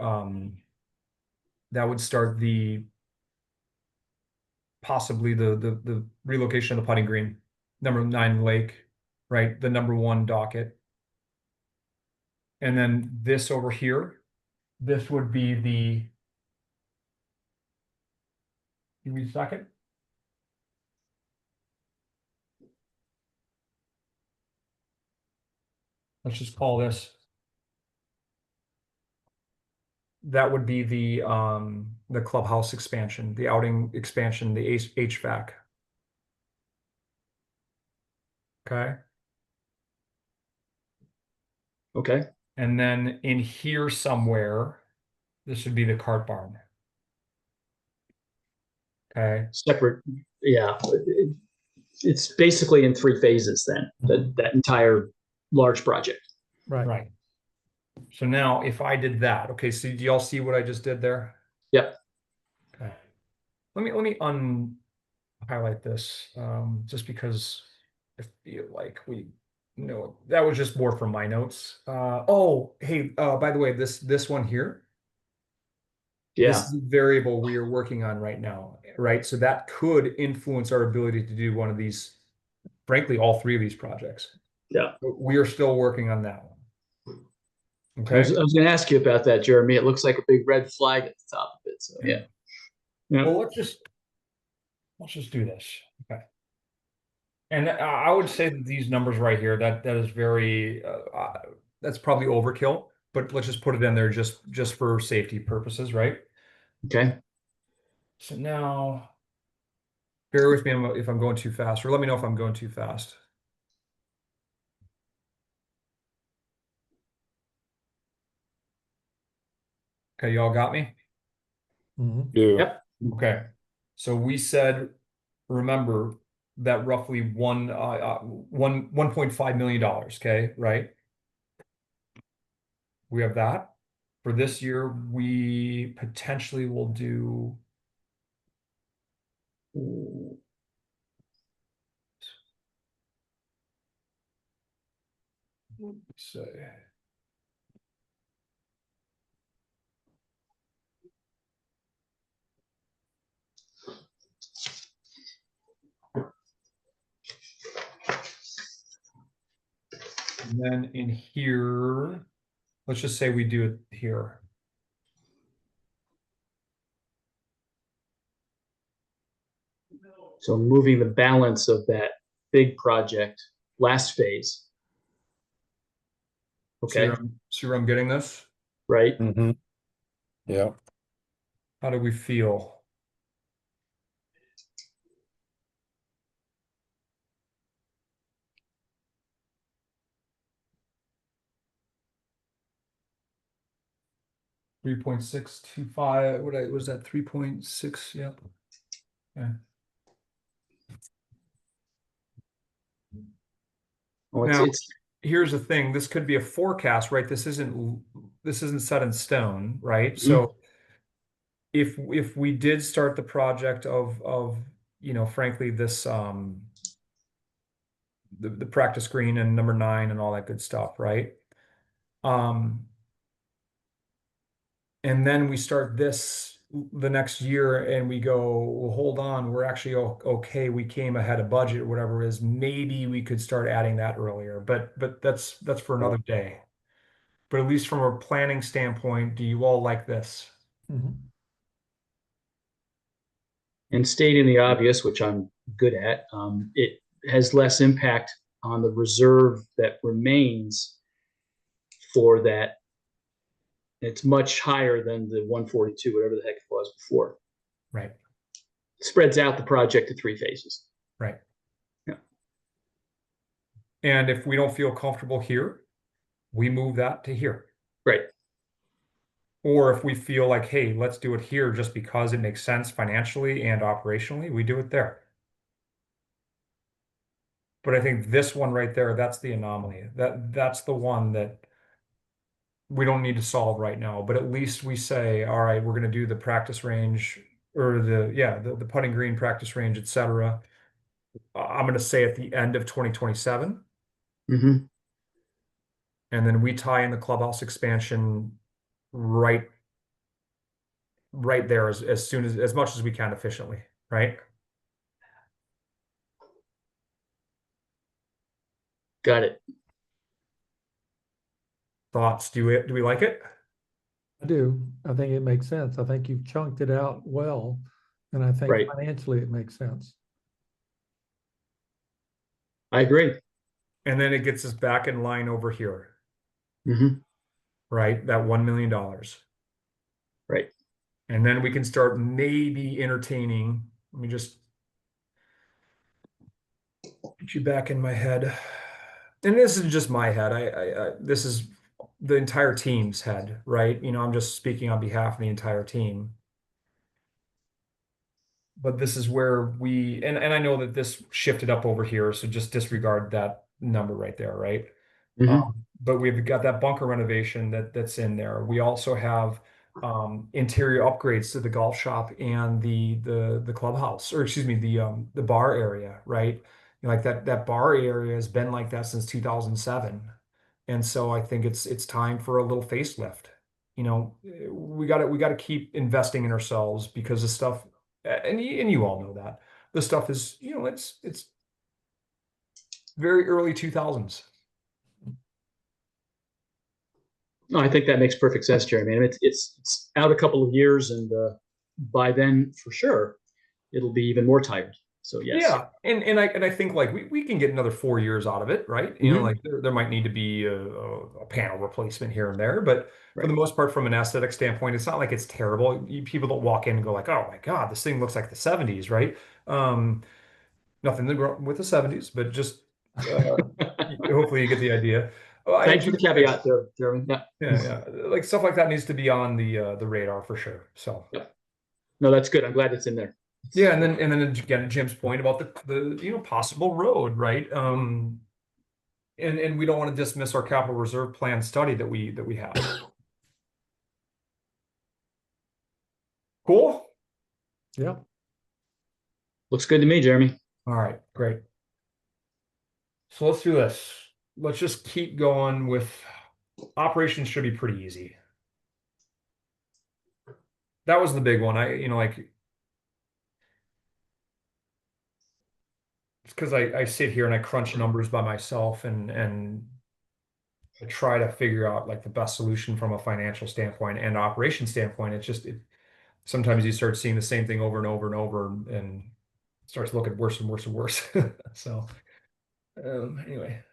possibly the relocation of the putting green, number 9 lake, right? The number 1 docket. And then this over here, this would be give me a second. Let's just call this. That would be the clubhouse expansion, the outing expansion, the HVAC. Okay. Okay. And then in here somewhere, this should be the cart barn. Okay, Separate. Yeah. It's basically in 3 phases then, that entire large project. Right. right. So now if I did that, okay, so do y'all see what I just did there? Yep. Okay. Let me highlight this, just because I feel like we know that was just more from my notes. Oh, hey, by the way, this one here, this Yeah. is a variable we are working on right now, right? So that could influence our ability to do one of these, frankly, all 3 of these projects. Yeah. But we are still working on that one. I Okay. was going to ask you about that, Jeremy. It looks like a big red flag at the top of it. So yeah. Well, let's just do this. Okay. And I would say that these numbers right here, that is very, that's probably overkill, but let's just put it in there just for safety purposes, right? Okay. So now, bear with me if I'm going too fast, or let me know if I'm going too fast. Okay, y'all got me? Mhm. Do. Yep. Okay. So we said, remember that roughly $1.5 million, okay, right? We have that. For this year, we potentially will do. Let's say. And then in here, let's just say we do it here. So moving the balance of that big project, last phase. Okay. See where I'm getting this? Right. Mm-hmm. Yeah. How do we feel? $3.625. Was that 3.6? Yep. Yeah. Oh, Now, it's here's the thing. This could be a forecast, right? This isn't set in stone, right? So if we did start the project of frankly this the practice green and number 9 and all that good stuff, right? And then we start this the next year and we go, well, hold on, we're actually okay, we came ahead of budget or whatever it is, maybe we could start adding that earlier, but that's for another day. But at least from a planning standpoint, do you all like this? Mhm. and stating the obvious, which I'm good at. It has less impact on the reserve that remains for that. It's much higher than the 142, whatever the heck it was before. Right, It spreads out the project to 3 phases. right. Yeah. And if we don't feel comfortable here, we move that to here. Right. Or if we feel like, hey, let's do it here just because it makes sense financially and operationally, we do it there. But I think this one right there, that's the anomaly. That's the one that we don't need to solve right now. But at least we say, all right, we're going to do the practice range or the putting green practice range, etc. I'm going to say at the end of 2027. Mm-hmm. And then we tie in the clubhouse expansion right there as soon as much as we can efficiently, right? Got it. Thoughts? Do we like it? I do. I think it makes sense. I think you've chunked it out well, and I think Right. financially it makes sense. I agree. And then it gets us back in line over here, Mm-hmm. right? That $1 million. Right. And then we can start maybe entertaining. Let me just get you back in my head. And this is just my head. This is the entire team's head, right? I'm just speaking on behalf of the entire team. But this is where and I know that this shifted up over here, so just disregard that number right there, right? Mhm. But we've got that bunker renovation that's in there. We also have interior upgrades to the golf shop and the clubhouse, or excuse me, the bar area, right? Like that bar area has been like that since 2007. And so I think it's time for a little facelift. We got to keep investing in ourselves because the stuff, and you all know that the stuff is, it's very early 2000s. No, I think that makes perfect sense, Jeremy. I mean, it's out a couple of years, and by then, for sure, it'll be even more tired. So yes. Yeah, and I think like we can get another 4 years out of it, right? Mhm. Like there might need to be a panel replacement here and there, but for Right. the most part, from an aesthetic standpoint, it's not like it's terrible. People don't walk in and go like, "Oh my God, this thing looks like the '70s," right? Um, Nothing wrong with the '70s, but just hopefully you get the idea. I Thanks for do the think caveat there, Jeremy. Yeah. yeah, like stuff like that needs to be on the radar for sure. So. Yeah. No, that's good. I'm glad it's in there. Yeah, and then again, to Jim's point about the possible road, right? And we don't want to dismiss our capital reserve plan study that we have. Cool. Yeah. Looks good to me, Jeremy. All right, great. So let's do this. Let's just keep going with operations. Should be pretty easy. That was the big one. Like it's because I sit here and I crunch numbers by myself and I try to figure out like the best solution from a financial standpoint and operation standpoint. Sometimes you start seeing the same thing over and over and over and it starts looking worse and worse and worse. So anyway.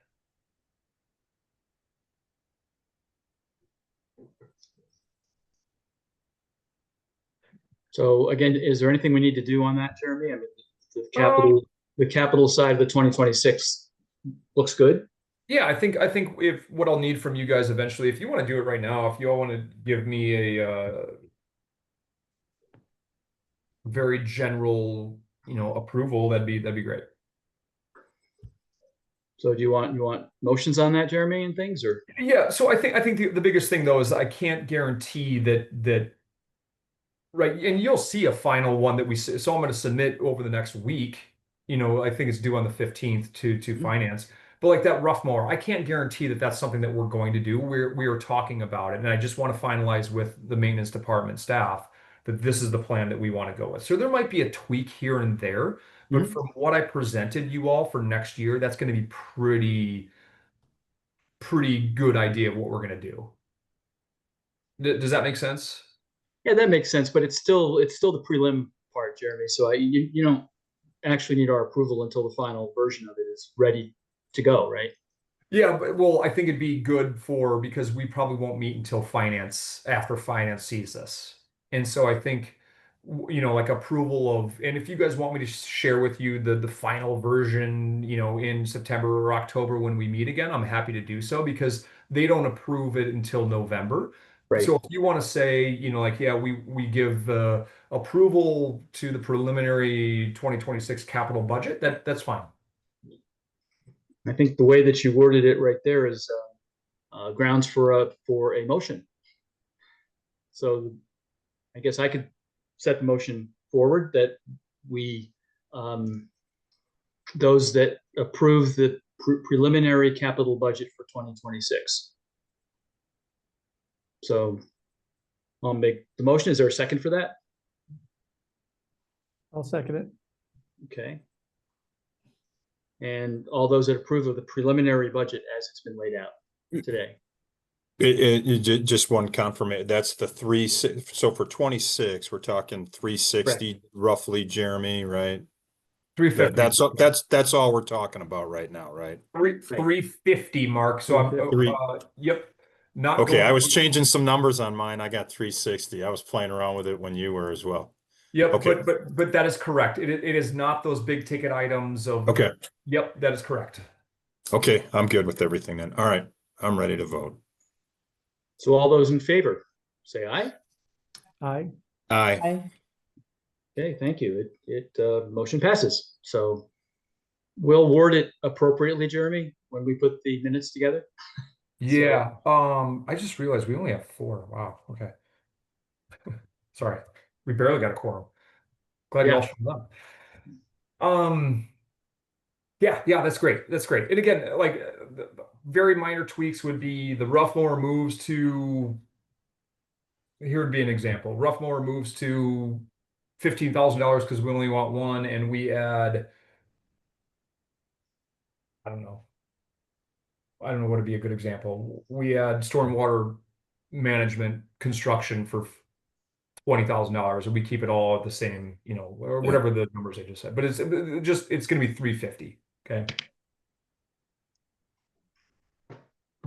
So again, is there anything we need to do on that, Jeremy? I mean, the Um, the capital side of the 2026 looks good. Yeah, I think if what I'll need from you guys eventually, if you want to do it right now, if you all want to give me a very general, approval, that'd be great. So do you want motions on that, Jeremy, and things, or? Yeah, so I think the biggest thing though is I can't guarantee that right, and you'll see a final one that so I'm going to submit over the next week. I think it's due on the 15th to finance. But like that rough mower, I can't guarantee that that's something that we're going to do. We are talking about it, and I just want to finalize with the maintenance department staff that this is the plan that we want to go with. So there might be a tweak here and there, but Mhm. from what I presented you all for next year, that's going to be pretty good idea of what we're going to do. Does that make sense? Yeah, that makes sense, but it's still the prelim part, Jeremy. So you don't actually need our approval until the final version of it is ready to go, right? Yeah, but well, I think it'd be good because we probably won't meet until after finance sees this. And so I think, like approval and if you guys want me to share with you the final version, in September or October when we meet again, I'm happy to do so because they don't approve it until November. Right. So if you want to say, like, yeah, we give approval to the preliminary 2026 capital budget, that's fine. I think the way that you worded it right there is grounds for a motion. So I guess I could set the motion forward that we those that approve the preliminary capital budget for 2026. So I'll make the motion. Is there a second for that? I'll second it. Okay. And all those that approve of the preliminary budget as it's been laid out today. Just one confirmation. That's the 3.6. So for 26, we're talking 360 roughly, Jeremy, right? 350. That's all we're talking about right now, right? 350 mark. So I'm yep. Not Okay, going. I was changing some numbers on mine. I got 360. I was playing around with it when you were as well. Yep, Okay. but that is correct. It is not those big ticket items of. Okay. Yep, that is correct. Okay, I'm good with everything then. All right, I'm ready to vote. So all those in favor, say aye. Aye. Aye. Aye. Okay, thank you. Motion passes. So we'll word it appropriately, Jeremy, when we put the minutes together. Yeah, I just realized we only have 4. Wow, okay. Sorry, we barely got a quorum. Glad you all Yeah. showed up. Yeah, that's great. That's great. And again, like the very minor tweaks would be the rough mower moves to, here would be an example. Rough mower moves to $15,000 because we only want one, and we add, I don't know. I don't know what would be a good example. We add stormwater management construction for $20,000, and we keep it all at the same, or whatever the numbers I just said. But it's going to be 350. Okay.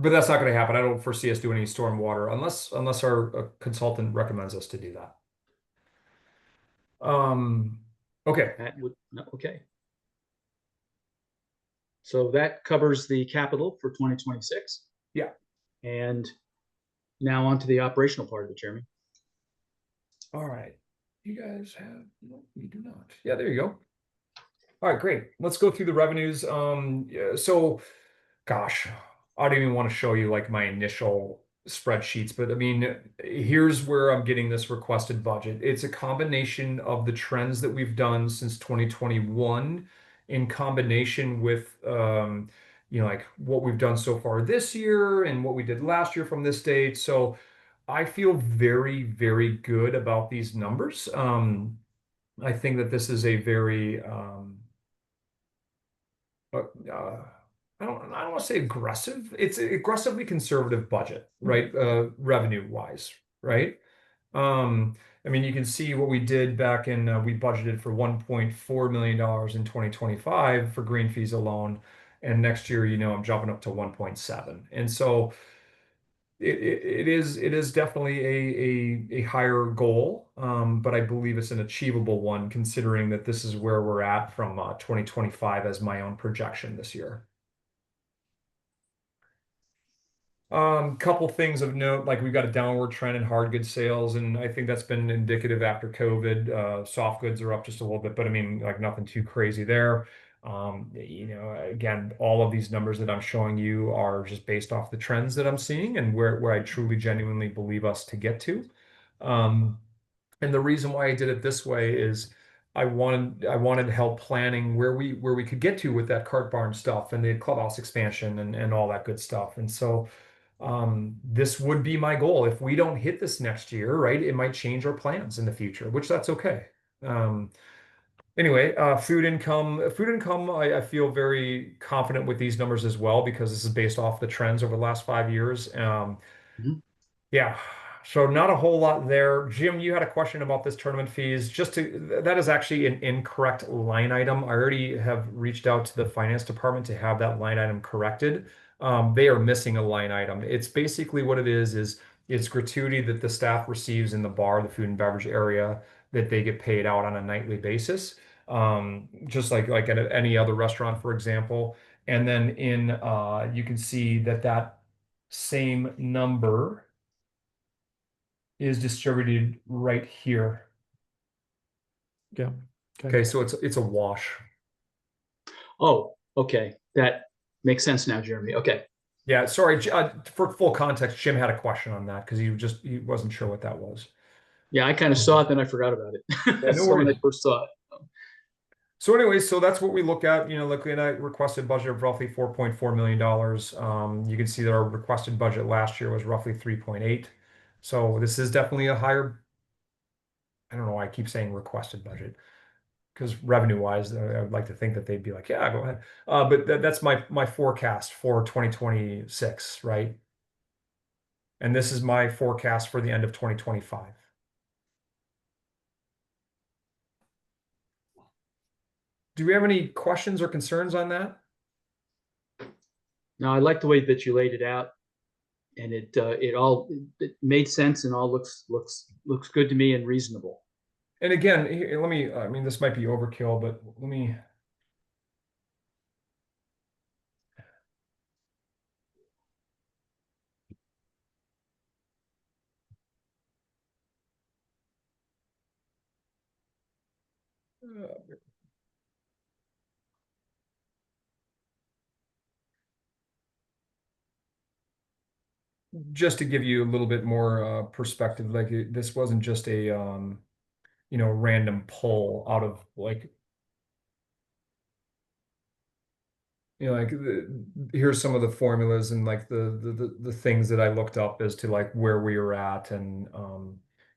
But that's not going to happen. I don't foresee us doing any stormwater unless our consultant recommends us to do that. Okay. That would, no, okay. So that covers the capital for 2026. Yeah. And now on to the operational part of it, Jeremy. All right. You guys have, no, you do not. Yeah, there you go. All right, great. Let's go through the revenues. Yeah, so gosh, I don't even want to show you like my initial spreadsheets, but I mean, here's where I'm getting this requested budget. It's a combination of the trends that we've done since 2021 in combination with like what we've done so far this year and what we did last year from this date. So I feel very, very good about these numbers. I think that this is a very I don't want to say aggressive. It's an aggressively conservative budget, right? Revenue wise, right? Um, I mean, you can see what we did back in, we budgeted for $1.4 million in 2025 for green fees alone. And next year, I'm jumping up to 1.7. And so it is definitely a higher goal, but I believe it's an achievable one considering that this is where we're at from 2025 as my own projection this year. Couple things of note, like we've got a downward trend in hard goods sales, and I think that's been indicative after COVID. Soft goods are up just a little bit, but I mean, like nothing too crazy there. Again, all of these numbers that I'm showing you are just based off the trends that I'm seeing and where I truly genuinely believe us to get to. And the reason why I did it this way is I wanted help planning where we could get to with that cart barn stuff and the clubhouse expansion and all that good stuff. And so this would be my goal. If we don't hit this next year, right, it might change our plans in the future, which that's okay. Anyway, food income, I feel very confident with these numbers as well because this is based off the trends over the last 5 years. Mhm. Yeah, so not a whole lot there. Jim, you had a question about this tournament fees. That is actually an incorrect line item. I already have reached out to the finance department to have that line item corrected. They are missing a line item. It's basically what it is it's gratuity that the staff receives in the bar, the food and beverage area, that they get paid out on a nightly basis. Just like at any other restaurant, for example. And then you can see that same number is distributed right here. Yeah. Okay, so it's a wash. Oh, okay. That makes sense now, Jeremy. Okay. Yeah, sorry. For full context, Jim had a question on that because he wasn't sure what that was. Yeah, I kind of saw it, then I forgot about it. Yeah, no So when I worries. first saw it. So anyways, so that's what we look at. Looking at a requested budget of roughly $4.4 million. You can see that our requested budget last year was roughly 3.8. So this is definitely a higher, I don't know why I keep saying requested budget. Because revenue wise, I would like to think that they'd be like, yeah, go ahead. But that's my forecast for 2026, right? And this is my forecast for the end of 2025. Do we have any questions or concerns on that? Now, I like the way that you laid it out, and it made sense and all looks good to me and reasonable. And again, I mean, this might be overkill, but let me. Just to give you a little bit more perspective, like this wasn't just a random pull out of like here's some of the formulas and like the things that I looked up as to like where we were at, and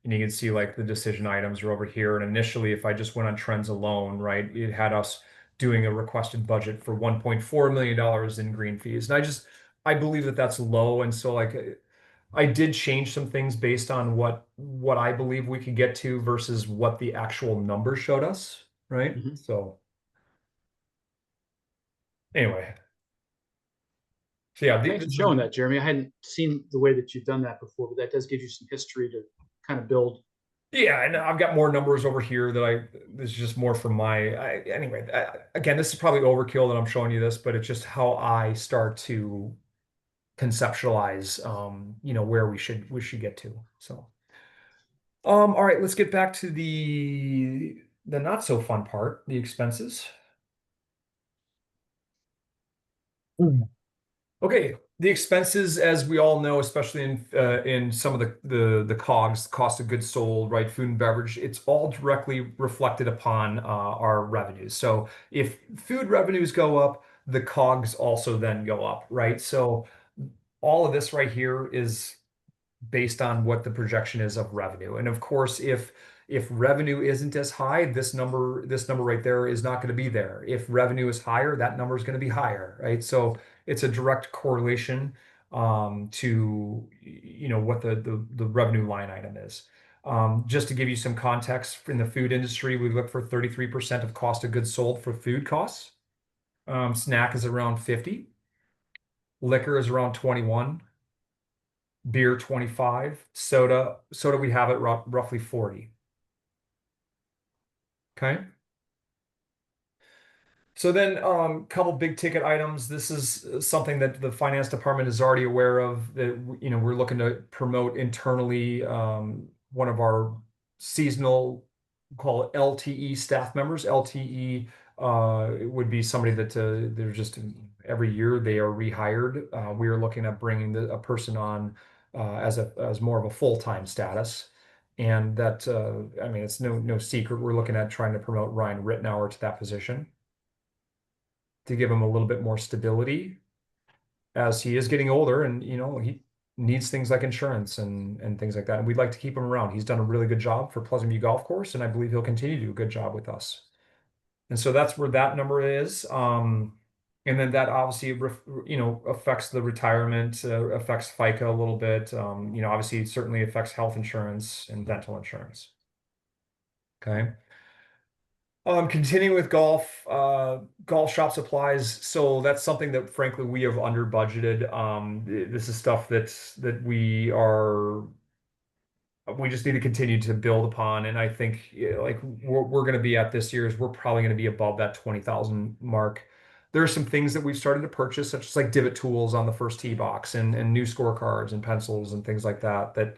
you can see like the decision items are over here. And initially, if I just went on trends alone, right, it had us doing a requested budget for $1.4 million in green fees. And I believe that that's low. And so like I did change some things based on what I believe we could get to versus what the actual numbers showed us, right? Mhm. So anyway, so yeah, Thanks this for is showing that, Jeremy. I hadn't seen the way that you've done that before, but that does give you some history to kind of build. yeah, and I've got more numbers over here this is just more from anyway, again, this is probably overkill that I'm showing you this, but it's just how I start to conceptualize, where we should get to. So, all right, let's get back to the not so fun part, the expenses. Okay, the expenses, as we all know, especially in some of the COGS, cost of goods sold, right, food and beverage, it's all directly reflected upon our revenues. So if food revenues go up, the COGS also then go up, right? So all of this right here is based on what the projection is of revenue. And of course, if revenue isn't as high, this number right there is not going to be there. If revenue is higher, that number is going to be higher, right? So it's a direct correlation to what the revenue line item is. Just to give you some context, in the food industry, we look for 33% of cost of goods sold for food costs. Snack is around 50, liquor is around 21, beer 25, soda we have it roughly 40. Okay. So then, couple big ticket items. This is something that the finance department is already aware of, that we're looking to promote internally. One of our seasonal, call it LTE staff members. LTE would be somebody that they're just every year they are rehired. We are looking at bringing a person on as more of a full-time status. And that, I mean, it's no secret. We're looking at trying to promote Ryan Rittenauer to that position to give him a little bit more stability as he is getting older, and he needs things like insurance and things like that. And we'd like to keep him around. He's done a really good job for Pleasant View Golf Course, and I believe he'll continue to do a good job with us. And so that's where that number is. And then that obviously affects the retirement, affects FICA a little bit. Obviously it certainly affects health insurance and dental insurance. Okay. Continuing with golf shop supplies. So that's something that frankly we have under budgeted. This is stuff that we just need to continue to build upon. And I think like we're going to be at this year's, we're probably going to be above that 20,000 mark. There are some things that we've started to purchase, such as like divot tools on the first tee box and new scorecards and pencils and things like that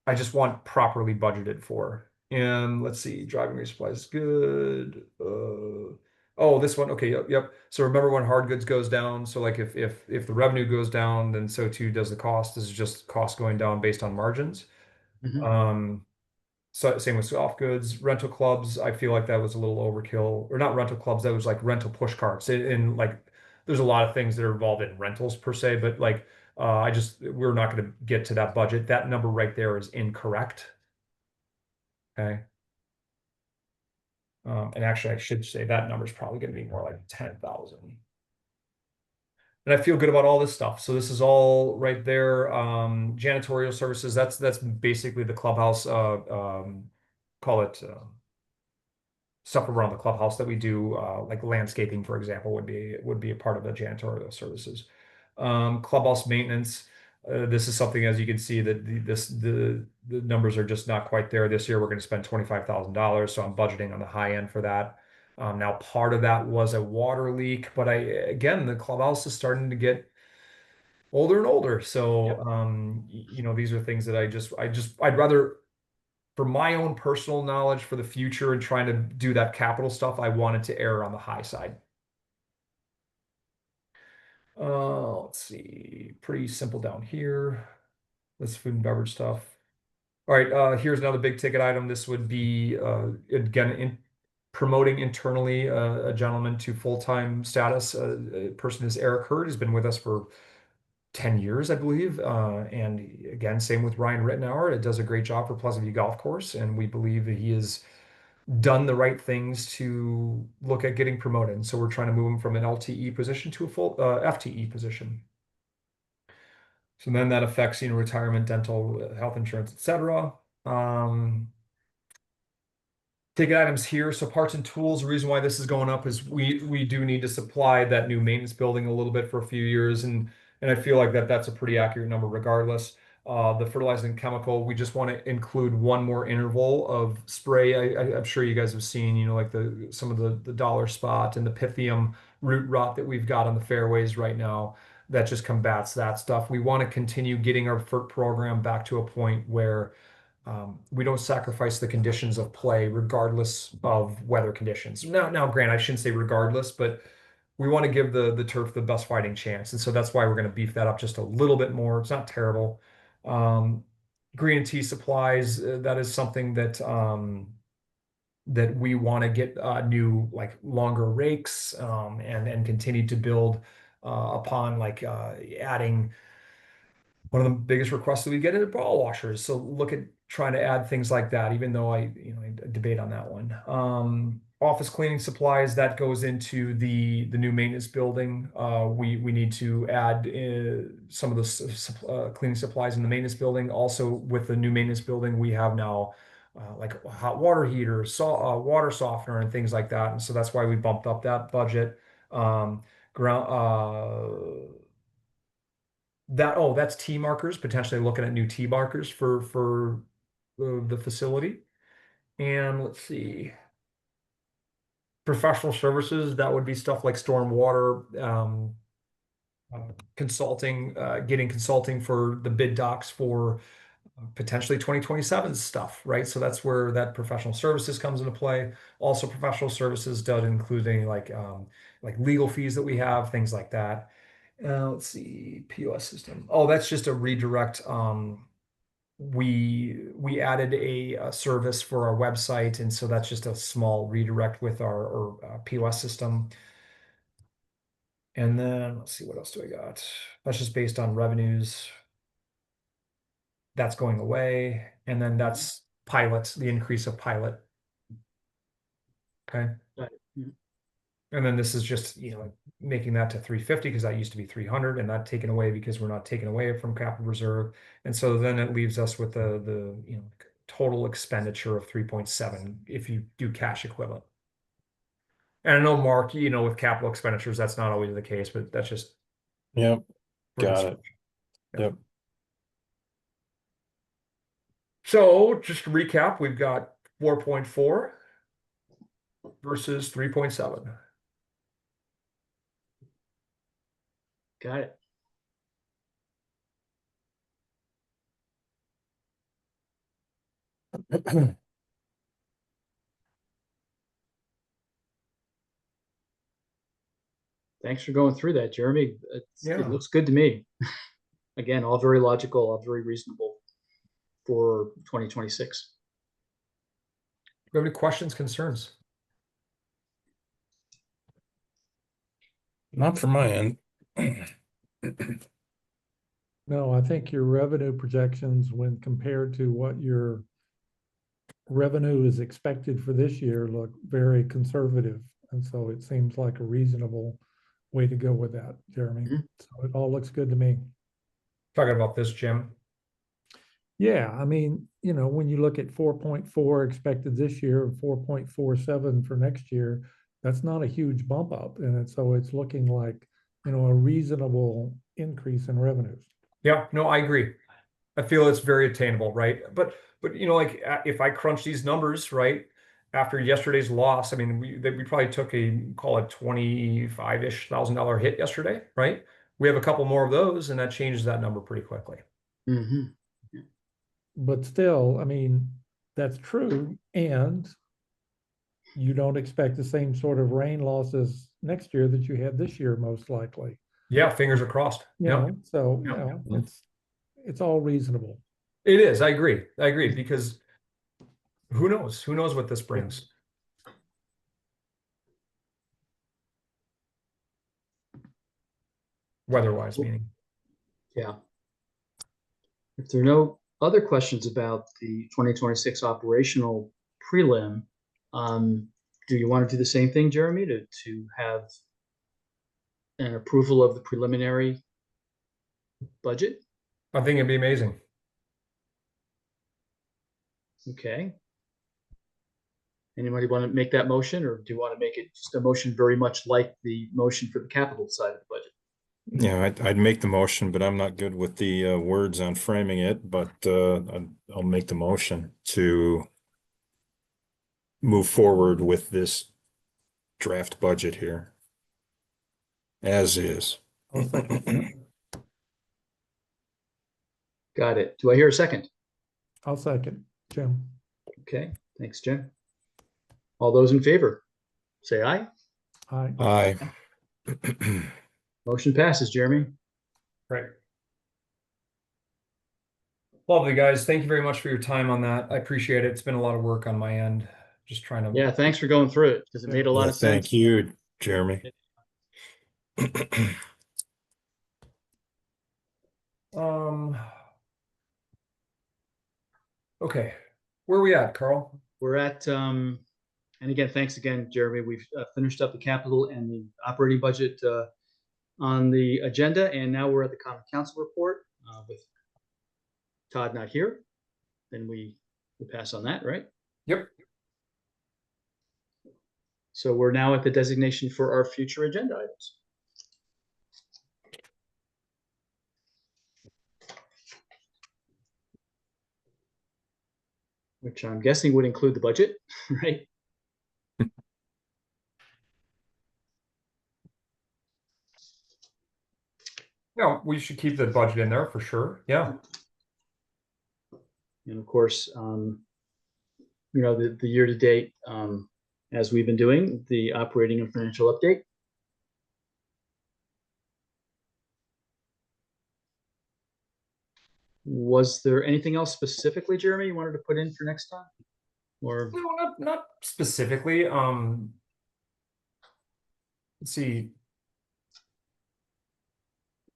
I just want properly budgeted for. And let's see, driving range supplies is good. Oh, this one, okay, yep. So remember when hard goods goes down. So like if the revenue goes down, then so too does the cost. This is just cost going down based on margins. Mhm. So same with soft goods, rental clubs. I feel like that was a little overkill, or not rental clubs. That was like rental push carts. And like, there's a lot of things that are involved in rentals per se, but like, we're not going to get to that budget. That number right there is incorrect. Okay. And actually, I should say that number is probably going to be more like 10,000. And I feel good about all this stuff. So this is all right there. Janitorial services. That's basically the clubhouse. Call it stuff around the clubhouse that we do. Like landscaping, for example, would be a part of the janitorial services. Clubhouse maintenance. This is something, as you can see, that the numbers are just not quite there this year. We're going to spend $25,000, so I'm budgeting on the high end for that. Now, part of that was a water leak, but again, the clubhouse is starting to get older and older. So, Yep. these are things that I'd rather for my own personal knowledge for the future and trying to do that capital stuff, I wanted to err on the high side. Let's see, pretty simple down here. This food and beverage stuff. All right, here's another big ticket item. This would be again promoting internally a gentleman to full-time status. A person is Eric Hurd, has been with us for 10 years, I believe. And again, same with Ryan Rittenauer. It does a great job for Pleasant View Golf Course, and we believe that he has done the right things to look at getting promoted. And so we're trying to move him from an LTE position to a full FTE position. So then that affects, retirement, dental, health insurance, etc. Ticket items here. So parts and tools. The reason why this is going up is we do need to supply that new maintenance building a little bit for a few years, and I feel like that's a pretty accurate number regardless. The fertilizing and chemical, we just want to include one more interval of spray. I'm sure you guys have seen, like some of the dollar spot and the pythium root rot that we've got on the fairways right now. That just combats that stuff. We want to continue getting our FERT program back to a point where we don't sacrifice the conditions of play regardless of weather conditions. Now, Grant, I shouldn't say regardless, but we want to give the turf the best fighting chance. And so that's why we're going to beef that up just a little bit more. It's not terrible. Green and tea supplies, that is something that that we want to get new, like longer rakes, and continue to build upon, like adding. One of the biggest requests that we get are ball washers. So look at trying to add things like that, even though I debate on that one. Office cleaning supplies, that goes into the new maintenance building. We need to add some of the cleaning supplies in the maintenance building. Also, with the new maintenance building, we have now like a hot water heater, water softener, and things like that. And so that's why we bumped up that budget. Ground that's T markers, potentially looking at new T markers for the facility. And let's see, professional services, that would be stuff like stormwater, consulting, getting consulting for the bid docs for potentially 2027 stuff, right? So that's where that professional services comes into play. Also, professional services does including like legal fees that we have, things like that. Let's see, POS system. Oh, that's just a redirect. We added a service for our website, and so that's just a small redirect with our POS system. And then let's see, what else do I got? That's just based on revenues. That's going away, and then that's pilots, the increase of pilot. Okay. Got it. Yeah. And then this is just, making that to 350 because that used to be 300, and that taken away because we're not taking away from capital reserve. And so then it leaves us with the total expenditure of 3.7 if you do cash equivalent. And I know, Mark, with capital expenditures, that's not always the case, but that's just. Yep. Got it. Yep. So just to recap, we've got 4.4 versus 3.7. Got it. Thanks for going through that, Jeremy. It looks good to me. Again, all very logical, all very reasonable for 2026. Do you have any questions, concerns? Not from my end. No, I think your revenue projections, when compared to what your revenue is expected for this year, look very conservative. And so it seems like a reasonable way to go with that, Jeremy. So it all looks good to me. Talking about this, Jim. Yeah, I mean, when you look at 4.4 expected this year and 4.47 for next year, that's not a huge bump up. And so it's looking like, a reasonable increase in revenues. Yeah, no, I agree. I feel it's very attainable, right? But like if I crunch these numbers, right, after yesterday's loss, I mean, we probably took call it $25,000-ish hit yesterday, right? We have a couple more of those, and that changes that number pretty quickly. Mm-hmm. But still, I mean, That's true, and you don't expect the same sort of rain losses next year that you had this year, most likely. Yeah, fingers are crossed. You Yeah, know, so, you Yeah. know, it's all reasonable. it is. I agree. I agree because who knows? Who knows what this brings? Weather-wise, meaning. Yeah. If there are no other questions about the 2026 operational prelim, do you want to do the same thing, Jeremy, to have an approval of the preliminary budget? I think it'd be amazing. Okay. Anybody want to make that motion, or do you want to make it just a motion very much like the motion for the capital side of the budget? Yeah, I'd make the motion, but I'm not good with the words on framing it, but I'll make the motion to move forward with this draft budget here. As is. I'll second that. Got it. Do I hear a second? I'll second, Jim. Okay, thanks, Jim. All those in favor, say aye. Aye. Aye. Motion passes, Jeremy. Right. Lovely, guys. Thank you very much for your time on that. I appreciate it. It's been a lot of work on my end. Just trying to. Yeah, thanks for going through it because it made a lot Yeah, of sense. thank you, Jeremy. Okay. Where are we at, Carl? We're at, and again, thanks again, Jeremy. We've finished up the capital and the operating budget on the agenda, and now we're at the common council report with Todd not here. Then we pass on that, right? Yep. So we're now at the designation for our future agenda items. Which I'm guessing would include the budget, right? Yeah, we should keep the budget in there for sure. Yeah. And of course, the year to date, as we've been doing, the operating and financial update. Was there anything else specifically, Jeremy, you wanted to put in for next time? Or No, not specifically. Let's see.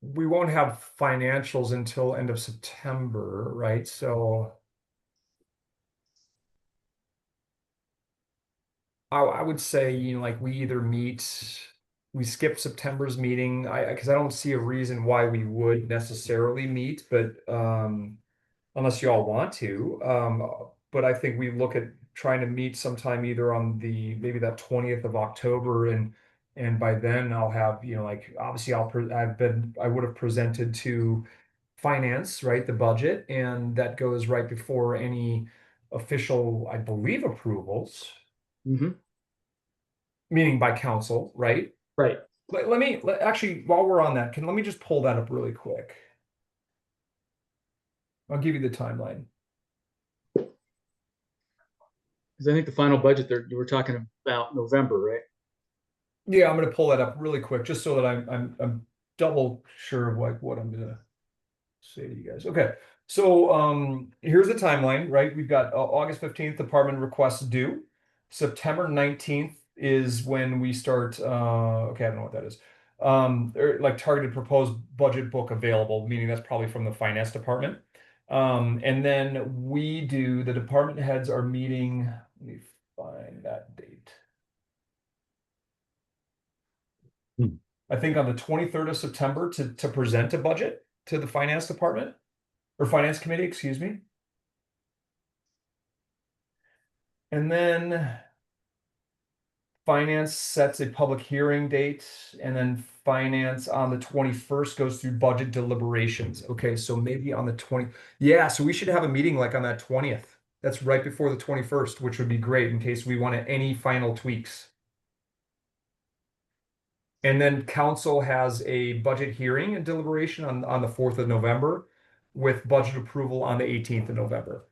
We won't have financials until end of September, right? So I would say, like we either we skip September's meeting, because I don't see a reason why we would necessarily meet, but unless you all want to. But I think we look at trying to meet sometime either on maybe that 20th of October, and by then I'll have, like obviously I would have presented to finance, right, the budget, and that goes right before any official, I believe, approvals, Mhm. meaning by council, right? Right. Actually, while we're on that, let me just pull that up really quick. I'll give you the timeline. Because I think the final budget there, you were talking about November, right? Yeah, I'm gonna pull that up really quick just so that I'm double sure of like what I'm gonna say to you guys. Okay, so here's the timeline, right? We've got August 15th, department requests due. September 19th is when we start. Okay, I don't know what that is. Like targeted proposed budget book available, meaning that's probably from the finance department. And then the department heads are meeting. Let me find that date. I think on the 23rd of September to present a budget to the finance department or finance committee, excuse me. And then finance sets a public hearing date, and then finance on the 21st goes through budget deliberations. Okay, so maybe on the 20th. Yeah, so we should have a meeting like on that 20th. That's right before the 21st, which would be great in case we wanted any final tweaks. And then council has a budget hearing and deliberation on the 4th of November with budget approval on the 18th of November.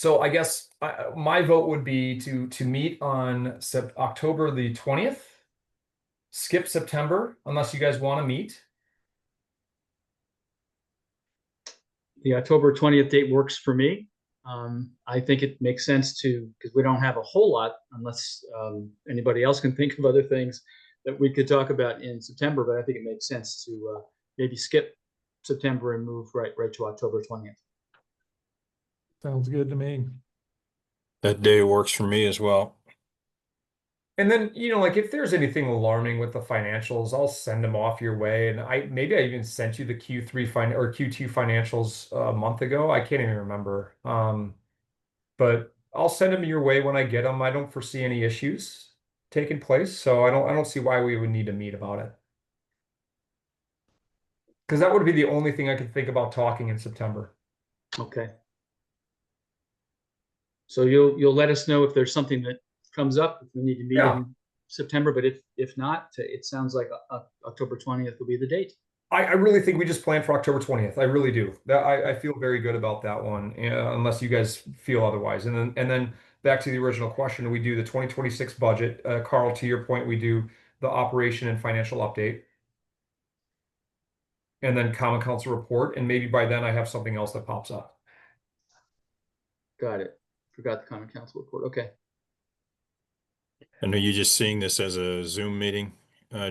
So I guess my vote would be to meet on October the 20th. Skip September unless you guys want to meet. The October 20th date works for me. I think it makes sense because we don't have a whole lot unless anybody else can think of other things that we could talk about in September, but I think it makes sense to maybe skip September and move right to October 20th. Sounds good to me. That day works for me as well. And then, like if there's anything alarming with the financials, I'll send them off your way. And maybe I even sent you the Q3 or Q2 financials a month ago. I can't even remember. But I'll send them your way when I get them. I don't foresee any issues taking place, so I don't see why we would need to meet about it. Because that would be the only thing I could think about talking in September. Okay. So you'll let us know if there's something that comes up, if we need to meet in September, but if not, it sounds like October 20th will be the date. I really think we just plan for October 20th. I really do. I feel very good about that one, unless you guys feel otherwise. And then back to the original question, we do the 2026 budget. Carl, to your point, we do the operation and financial update. And then common council report, and maybe by then I have something else that pops up. Got it. Forgot the common council report. Okay. And are you just seeing this as a Zoom meeting,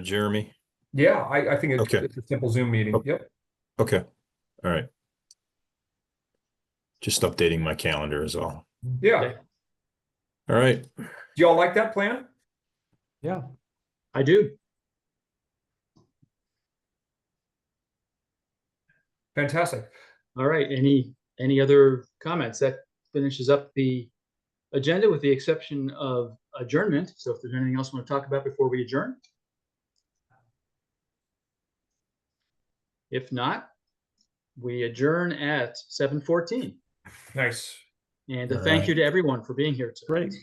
Jeremy? Yeah, I think it's Okay. a simple Zoom meeting. Oh. Yep. Okay. All right. Just updating my calendar is all. Yeah. Okay. All right. Do y'all like that plan? Yeah. I do. Fantastic. All right. Any other comments? That finishes up the agenda with the exception of adjournment. So if there's anything else you want to talk about before we adjourn. If not, we adjourn at 7:14. Nice. And a All thank you right. to everyone for being here today. Great.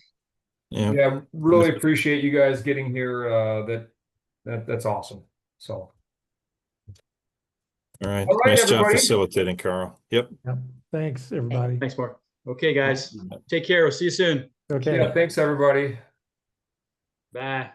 Yeah. Yeah, really appreciate you guys getting here. That's awesome. So, All right. all right, Nice job everybody. facilitating, Carl. Yep. Yep. Thanks, everybody. Thanks, Mark. Okay, guys. Take care. We'll see you soon. Okay. Yeah, thanks everybody. Bye.